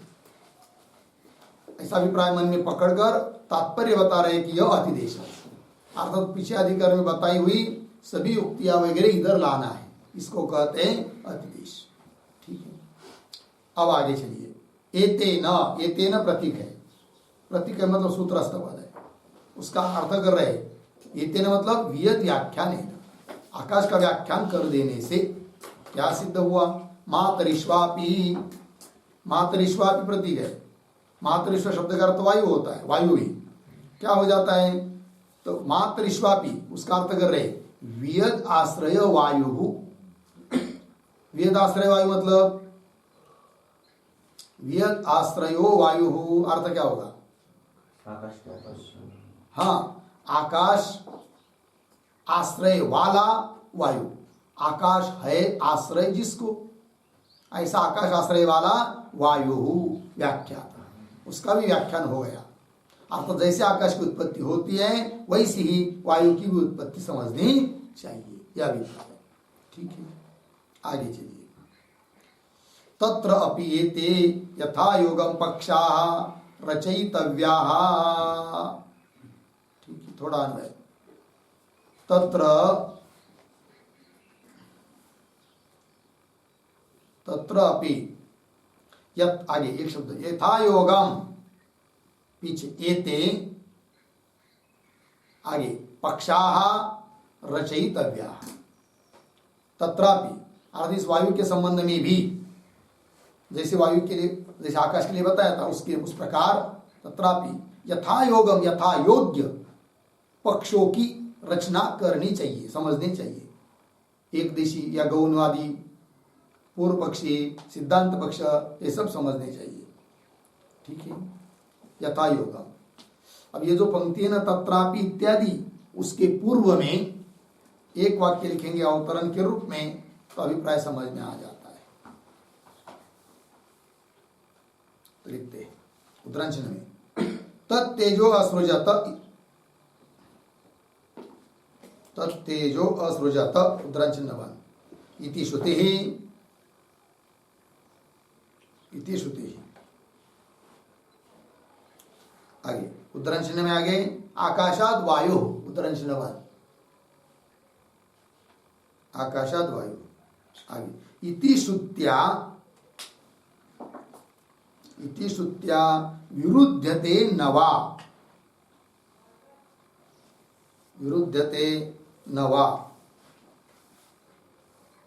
A: ऐसा अभिप्राय मन में पकड़कर तात्पर्य बता रहे कि यह अतिदेश है। अर्थात पीछे अधिकरण में बताई हुई सभी उक्तियां वगैरह इधर लाना है, इसको कहते हैं अतिदेश। ठीक है, अब आगे चलिए। एतेन प्रतीक है, प्रतीक है मतलब सूत्रस्थ पद है, उसका अर्थ कर रहे। एतेन मतलब वियत व्याख्यान है, आकाश का व्याख्यान कर देने से क्या सिद्ध हुआ? मातरिश्वापी प्रतीक है। मातरिश्व शब्द का अर्थ वायु होता है, वायु ही क्या हो जाता है? तो मातरिश्वापी, उसका अर्थ कर रहे वियद आश्रय वायु। वियद आश्रय वायु मतलब वियद आश्रयो वायु, अर्थ क्या होगा? हाँ, आकाश आश्रय वाला वायु, आकाश है आश्रय जिसको, ऐसा आकाश आश्रय वाला वायु व्याख्या, उसका भी व्याख्यान हो गया। अर्थात जैसे आकाश की उत्पत्ति होती है वैसी ही वायु की भी उत्पत्ति समझनी चाहिए, यह भी है। ठीक है, आगे चलिए। तत्र अपि एते यथा योगम पक्षाः रचयितव्याः। ठीक है, थोड़ा अन्वय। तत्र अपि, यत आगे एक शब्द, यथा योगम पीछे, एते आगे, पक्षाः रचयितव्याः। तत्रापि, अर्थात इस वायु के संबंध में भी, जैसे वायु के लिए, जैसे आकाश के लिए बताया था, उसके उस प्रकार तत्रापि यथा योगम, यथा योग्य पक्षों की रचना करनी चाहिए, समझनी चाहिए। एक देशी या गौणवादी, पूर्व पक्षी, सिद्धांत पक्ष, ये सब समझने चाहिए। ठीक है, यथा योगम। अब ये जो पंक्ति है ना, तत्रापि इत्यादि, उसके पूर्व में एक वाक्य लिखेंगे अवतरण के रूप में, तो अभिप्राय समझ में आ जाता है। तो लिखते हैं उत्तरांचल में, तत्तेजो असृजत उत्तरांचल नवन इति श्रुति आगे उत्तरांचल में आगे, आकाशाद वायु उत्तरांचल नवन, आकाशाद वायु आगे, इति श्रुत्या विरुध्यते नवा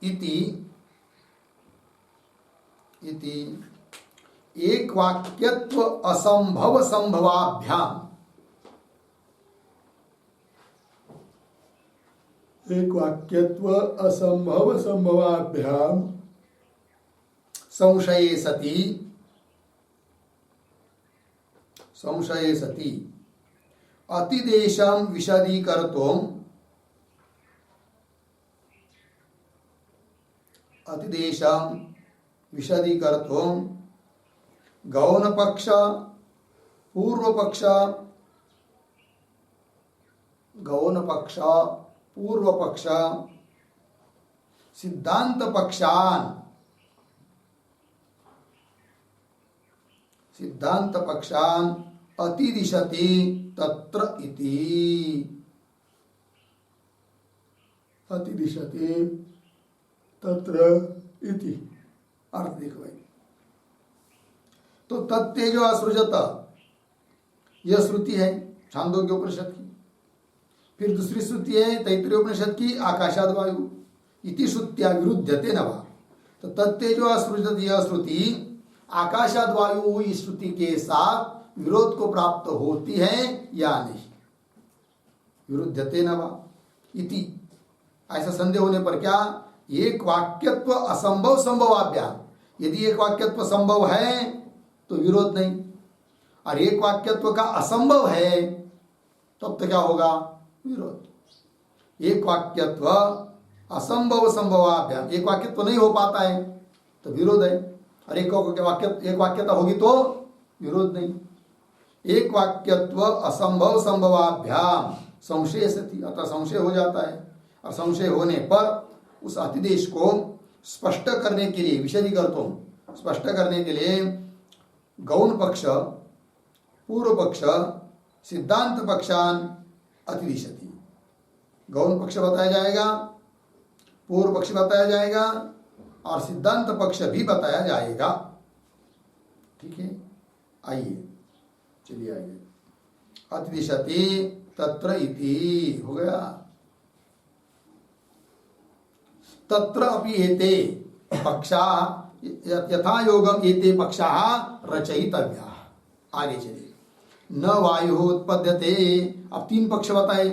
A: इति एक वाक्यत्व असंभव संभवाभ्याम एक वाक्यत्व असंभव संभवाभ्याम संशये सति अतिदेशं विशदीकर्तुं गौणपक्ष पूर्वपक्ष सिद्धांत पक्षान अतिदिशति तत्र इति अर्थ देखो भाई। तो तत्तेजो असृजत यह श्रुति है छांदोग्य उपनिषद की। फिर दूसरी श्रुति है तैत्तिरीय उपनिषद की आकाशाद वायु इति श्रुत्या विरुध्यते न वा। तो तत्तेजो असृजत यह श्रुति आकाशाद वायु इस श्रुति के साथ विरोध को प्राप्त होती है या नहीं। विरुद्धते न वा इति ऐसा संदेह होने पर क्या एक वाक्यत्व असंभव संभवाभ्याम, यदि एक वाक्यत्व संभव है तो विरोध नहीं, और एक वाक्यत्व का असंभव है तब तो क्या होगा विरोध। एक वाक्यत्व असंभव संभवाभ्याम, एक वाक्यत्व नहीं हो पाता है तो विरोध है, और एक वाक्यता होगी तो विरोध नहीं। एक वाक्यत्व असंभव संभवाभ्याम संशय सति, अतः संशय हो जाता है, और संशय होने पर उस अतिदेश को स्पष्ट करने के लिए विशदीकर्तुं स्पष्ट करने के लिए गौण पक्ष पूर्व पक्ष सिद्धांत पक्षान अतिदिशति। गौण पक्ष बताया जाएगा, पूर्व पक्ष बताया जाएगा और सिद्धांत पक्ष भी बताया जाएगा। ठीक है, आइए चलिए आइए। अतिदिशति तत्र इति हो गया। तत्र अपि एते पक्षाः यथा योगम एते पक्षाः रचयितव्याः। आगे चलिए। न वायु उत्पद्यते, अब तीन पक्ष बताए,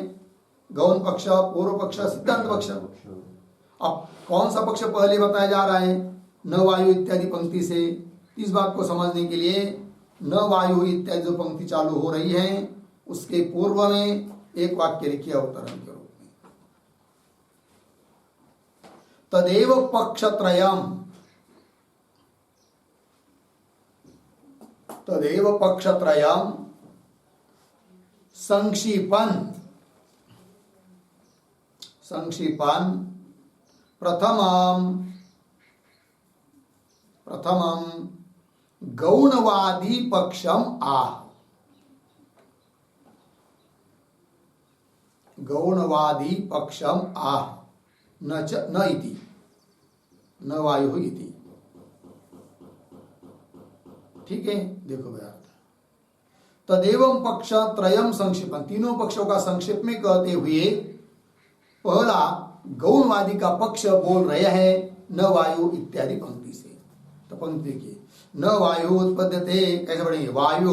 A: गौण पक्ष पूर्व पक्ष सिद्धांत पक्ष। अब कौन सा पक्ष पहले बताया जा रहा है? न वायु इत्यादि पंक्ति से। इस बात को समझने के लिए न वायु इत्यादि जो पंक्ति चालू हो रही है उसके पूर्व में एक वाक्य लिखिए अवतरण के रूप में। तदेव पक्षत्रयम् संक्षिपन् प्रथमं गौणवादी पक्षम आह। गौणवादी पक्षम आह न इति, न वायु इति। ठीक है, देखो भैया। तदेवं पक्ष त्रयम संक्षिपन, तीनों पक्षों का संक्षेप में कहते हुए पहला गौणवादी का पक्ष बोल रहे हैं न वायु इत्यादि पंक्ति से। तो पंक्ति देखिए, न वायु उत्पद्यते, कैसे पढ़ेंगे? वायु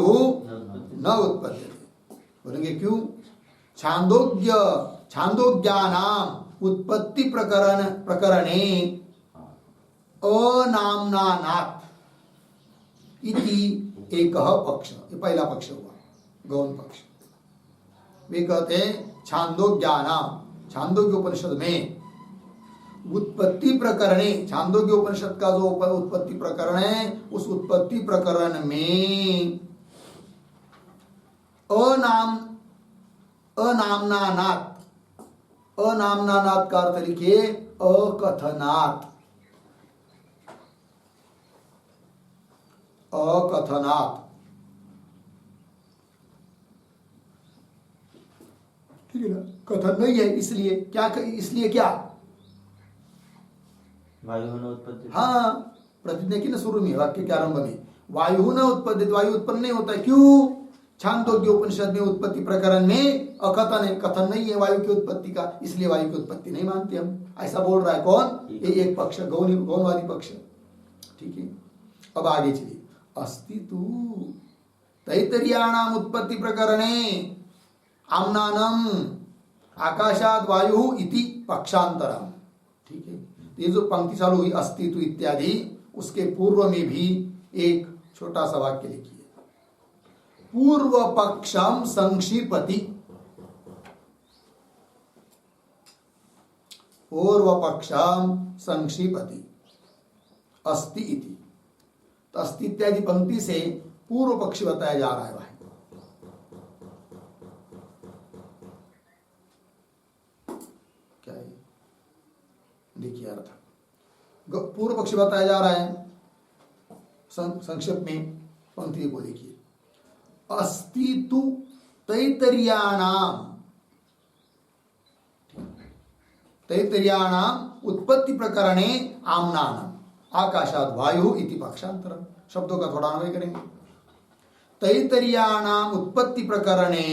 A: न उत्पद्यते। बोलेंगे क्यों? छांदोग्यानाम उत्पत्ति प्रकरणे अनाम्नानात् इति एक पक्ष। ये पहला पक्ष हुआ गौण पक्ष। वे कहते हैं छांदोग्यानाम, छांदोग्य उपनिषद में उत्पत्ति प्रकरणे, छांदोग्य उपनिषद का जो उत्पत्ति प्रकरण है उस उत्पत्ति प्रकरण में अनाम्नानात्, अनाम्नानात् का अर्थ लिखिए अकथनात्। अकथनात्, ठीक है ना? कथन नहीं है इसलिए क्या, इसलिए क्या?
B: वायु न उत्पद्यते।
A: हाँ, प्रतिज्ञा की ना शुरू में वाक्य के आरंभ में वायु न उत्पद्यते, वायु उत्पन्न नहीं होता है। क्यों? छांदोग्य उपनिषद में उत्पत्ति प्रकरण में अकथन है, कथन नहीं है वायु की उत्पत्ति का, इसलिए वायु की उत्पत्ति नहीं मानते हम। ऐसा बोल रहा है कौन? ये एक पक्ष, गौणवादी पक्ष। ठीक है, अब आगे चलिए। अस्ति तु तैत्तिरीयाणाम उत्पत्ति प्रकरणे आम्नानम आकाशात वायु इति पक्षांतरम, ठीक है। ये जो पंक्ति चालू हुई अस्तित्व इत्यादि, उसके पूर्व में भी एक छोटा सा वाक्य लिखिए, पूर्व पक्षम संक्षिपति, पूर्व पक्षम संक्षिपति अस्ति इति। तो अस्ति इत्यादि पंक्ति से पूर्व पक्ष बताया जा रहा है भाई। क्या है, देखिए अर्थ, पूर्व पक्ष बताया जा रहा है। संक्षेप में पंक्ति को देखिए, अस्तितु तैतरीयाणाम, तैतरीयाणाम उत्पत्ति प्रकरणे आम्नानम आकाशात वायु इति पक्षांतरम। शब्दों का थोड़ा अन्वय करेंगे। तैतरीयाणाम उत्पत्ति प्रकरणे,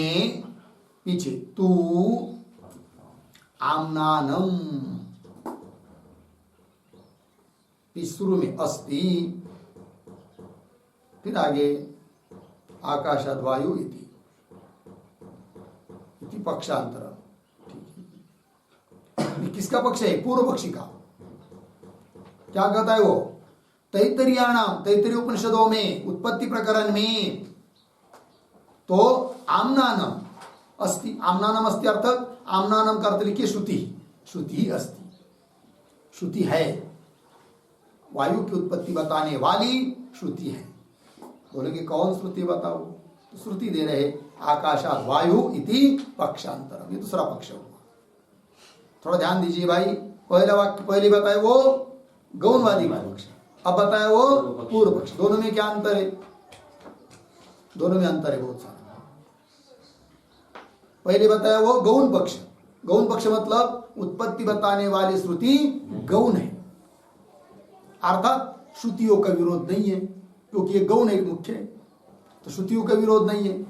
A: पीछे तू आम्नानम, शुरू में अस्ति, फिर आगे आकाशात वायु इति पक्षांतर। किसका पक्ष है? पूर्व पक्षी का। क्या कहता है वो? तैतरीयाणाम, तैतरीय उपनिषदों में उत्पत्ति प्रकरण में तो आम्नानम अस्ति, आम्नानम अस्ति अर्थात आम्नानम का अर्थ लिखिए श्रुति, श्रुति अस्ति, श्रुति है, वायु की उत्पत्ति बताने वाली श्रुति है। बोलेंगे कौन श्रुति बताओ? तो श्रुति दे रहे आकाशात वायु इति पक्षांतरम, ये दूसरा पक्ष हुआ। थोड़ा ध्यान दीजिए भाई, पहला वाक्य पहले बताए वो गौणवादी पक्ष, अब बताया वो पूर्व पक्ष। दोनों में क्या अंतर है? दोनों में अंतर है बहुत सारा। पहले बताया वो गौण पक्ष, गौण पक्ष मतलब उत्पत्ति बताने वाली श्रुति गौण है, अर्थात श्रुतियों का विरोध नहीं है, क्योंकि ये गौण एक मुख्य है, तो श्रुतियों का विरोध नहीं है।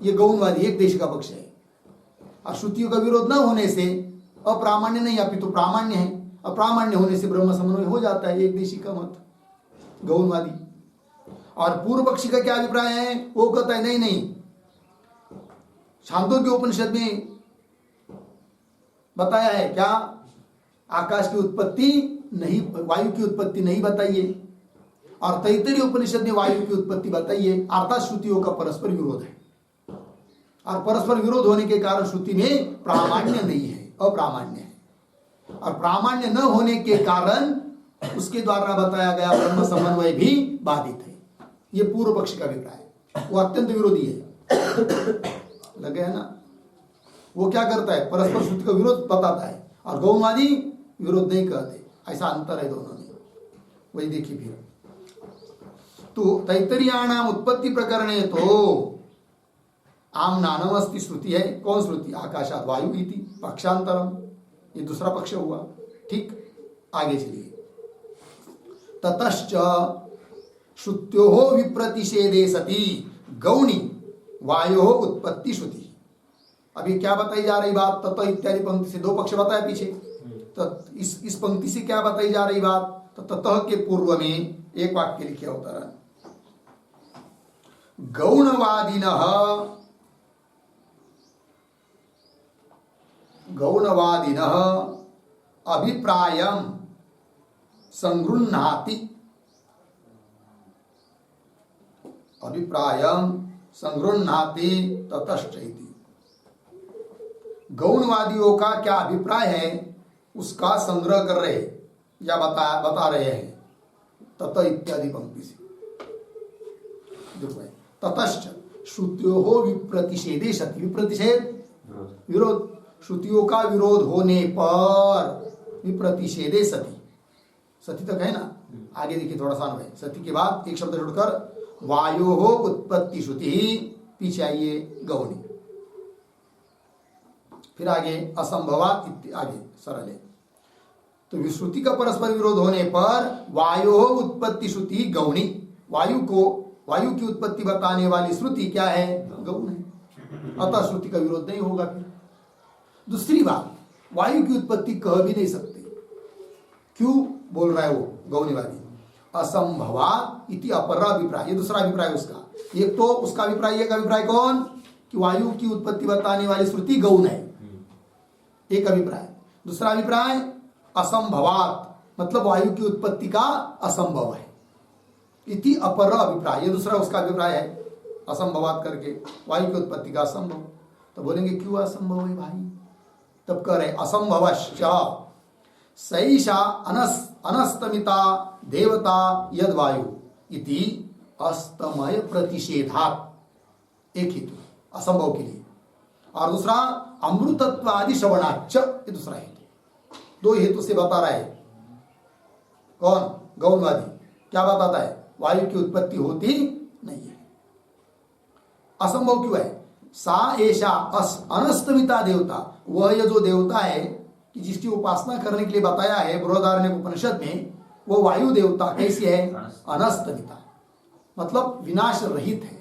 A: ये गौणवादी एक देश का पक्ष है, और श्रुतियों का विरोध न होने से अप्रामाण्य नहीं, अपितु तो प्रामाण्य है। अप्रामाण्य होने से ब्रह्म समन्वय हो जाता है, एक देशी का मत, गौणवादी। और पूर्व पक्षी का क्या अभिप्राय है? वो कहता है नहीं नहीं, छांदोग्य उपनिषद में बताया है क्या, आकाश की उत्पत्ति नहीं, वायु की उत्पत्ति नहीं बताइए, और तैतरीय उपनिषद ने वायु की उत्पत्ति बताइए, अर्थात श्रुतियों का परस्पर विरोध है, और परस्पर विरोध होने के कारण श्रुति में प्रामाण्य नहीं है, अप्रामाण्य है, और प्रामाण्य न होने के कारण उसके द्वारा बताया गया ब्रह्म समन्वय भी बाधित है। ये पूर्व पक्ष का अभिप्राय, वो अत्यंत विरोधी है। लगे है ना? वो क्या करता है? परस्पर श्रुति का विरोध बताता है, और गौणवादी विरोध नहीं करते। ऐसा अंतर है दोनों में। वही देखिए फिर, तो तैतरीयाणाम उत्पत्ति प्रकरणे तो आम्नानम अस्ति श्रुति है। कौन श्रुति? आकाशात वायु इति पक्षांतरम, ये दूसरा पक्ष हुआ। ठीक, आगे चलिए। ततश्च श्रुत्योः विप्रतिषेधे सति गौणी वायोः उत्पत्ति श्रुति। अभी क्या बताई जा रही बात? तत इत्यादि पंक्ति से दो पक्ष बताए पीछे, तो इस पंक्ति से क्या बताई जा रही बात? तो ततः के पूर्व में एक वाक्य लिखे उत्तर, गौणवादिनः अभिप्रायं संगृह्णाति, अभिप्रायं संगृह्णाति ततश्च इति। गौणवादियों का क्या अभिप्राय है उसका संग्रह कर रहे या बता रहे हैं तत इत्यादि पंक्ति से। देखो, ततश्च श्रुत्योः विप्रतिषेधे सति, विप्रतिषेध विरोध, श्रुतियों का विरोध होने पर विप्रतिषेधे सति, सति तक है ना? आगे देखिए थोड़ा सा अन्वय, सति के बाद एक शब्द जोड़कर वायोः उत्पत्ति श्रुति, पीछे आइए गौणी, फिर आगे असंभवात्, आगे सरल है। तो श्रुति का परस्पर विरोध होने पर वायोः उत्पत्ति श्रुति गौणी, वायु की उत्पत्ति बताने वाली श्रुति क्या है? गौण है, अतः श्रुति का विरोध नहीं होगा। फिर दूसरी बात, वायु की उत्पत्ति कह भी नहीं सकते। क्यों बोल रहा है वो गौणवादी? असंभवात् इति अपर अभिप्राय, ये दूसरा अभिप्राय उसका। एक तो उसका अभिप्राय, एक अभिप्राय कौन? कि वायु की उत्पत्ति बताने वाली श्रुति गौण है, एक अभिप्राय। दूसरा अभिप्राय असंभवात, मतलब वायु की उत्पत्ति का असंभव है, इति अपर अभिप्राय। ये दूसरा उसका अभिप्राय है, असंभवात करके वायु की उत्पत्ति का असंभव। तो बोलेंगे क्यों असंभव है भाई? तब कह रहे असंभवश्च सैषा अनस्तमिता देवता यद वायु इति अस्तमय प्रतिषेधात्, एक हेतु असंभव के लिए। और दूसरा अमृतत्वादि श्रवणाच्च, ये दूसरा हेतु। दो हेतु से बता रहा है कौन? गौणवादी। क्या बताता है? वायु की उत्पत्ति होती नहीं है। असंभव क्यों है? सा ऐसा अनस्तमिता देवता, वह ये जो देवता है कि जिसकी उपासना करने के लिए बताया है बृहदारण्यक उपनिषद में, वो वायु देवता कैसी है? अनस्तमिता, मतलब विनाश रहित है।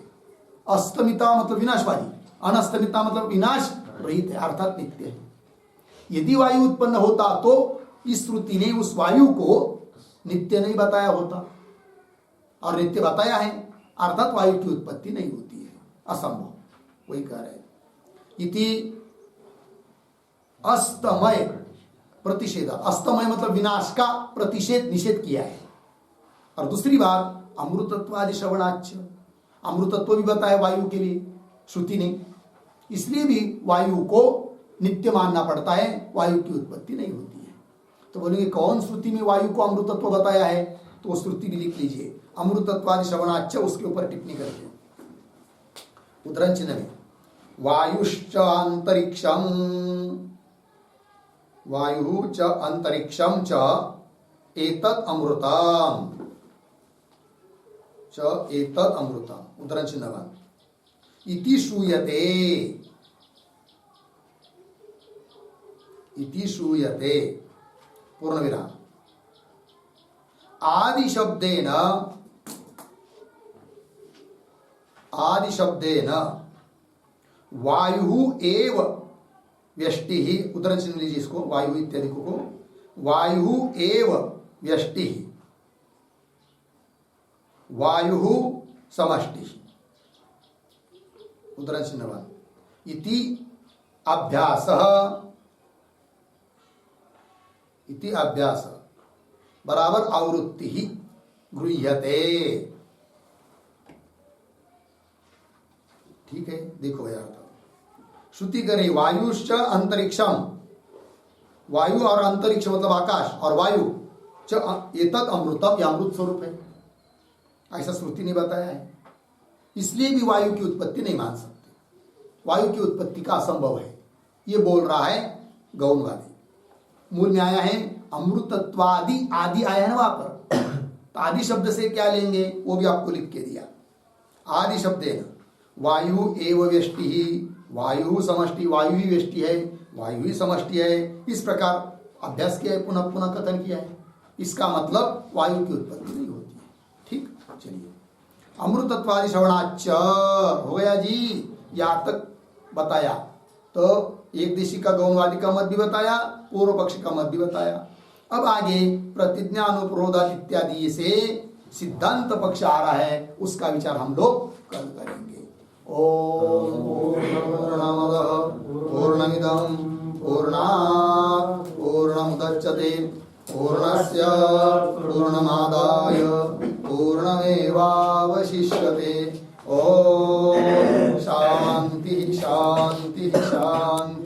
A: अस्तमिता मतलब विनाशवादी, अनस्तमिता मतलब विनाश रहित है, अर्थात नित्य है। यदि वायु उत्पन्न होता तो इस श्रुति ने उस वायु को नित्य नहीं बताया होता, और नित्य बताया है, अर्थात वायु की उत्पत्ति नहीं होती है, असंभव। वही कह रहे इति अस्तमय प्रतिषेध। अस्तमय मतलब विनाश का प्रतिषेध, निषेध किया है। और दूसरी बात अमृतत्वादि श्रवणाच्च, अमृतत्व भी बताया वायु के लिए श्रुति ने, इसलिए भी वायु को नित्य मानना पड़ता है, वायु की उत्पत्ति नहीं होती है। तो बोलेंगे कौन श्रुति में वायु को अमृतत्व बताया है? तो वो श्रुति भी लिख लीजिए, अमृतत्वादि श्रवणाच्च, उसके ऊपर टिप्पणी करके उद्धरण चिन्ह में वायुश्च अंतरिक्षम, वायु च अंतरिक्षम च एतत् अमृतम च एतत् अमृतम, उद्धरण चिन्ह इति श्रूयते, इति श्रूयते पूर्ण विराम। आदि शब्देन, आदि शब्देन वायु एव व्यष्टि, उद्धरण चिन्ह लीजिए इसको, वायु इत्यादि को वायु एव व्यष्टि, वायु समष्टि, उद्धरण चिन्ह इति अभ्यासः, इति अभ्यास बराबर आवृत्ति ही गृह्यते। ठीक है, देखो यार, श्रुति करे वायुश्च अंतरिक्षम, वायु और अंतरिक्ष मतलब आकाश और वायु च एतत् अमृतम, यह अमृत स्वरूप है, ऐसा श्रुति ने बताया है। इसलिए भी वायु की उत्पत्ति नहीं मान सकते, वायु की उत्पत्ति का असंभव है, ये बोल रहा है गौणवादी। मूल में आया है अमृतत्वादि, आदि आया है ना वहां पर, तो आदि शब्द से क्या लेंगे वो भी आपको लिख के दिया। आदि शब्द है ना, वायु एव व्यष्टि ही, वायु समष्टि, वायु ही व्यष्टि है, वायु ही समष्टि है, इस प्रकार अभ्यास किया है, पुनः पुनः कथन किया है। इसका मतलब वायु की उत्पत्ति नहीं होती है। ठीक, चलिए अमृतत्वादि श्रवणाच्च हो गया जी, यहाँ तक बताया। तो एक देशी का गौणवादी का मत भी बताया, पूर्व पक्ष का मत भी बताया। अब आगे प्रतिज्ञा अनुप्रोधात इत्यादि से सिद्धांत पक्ष आ रहा है, उसका विचार हम लोग कल करेंगे। ओम पूर्णमदः पूर्णमिदं पूर्णात् पूर्णमुदच्यते पूर्णस्य पूर्णमादाय पूर्णमेवावशिष्यते। ओम शांति शांति शांति।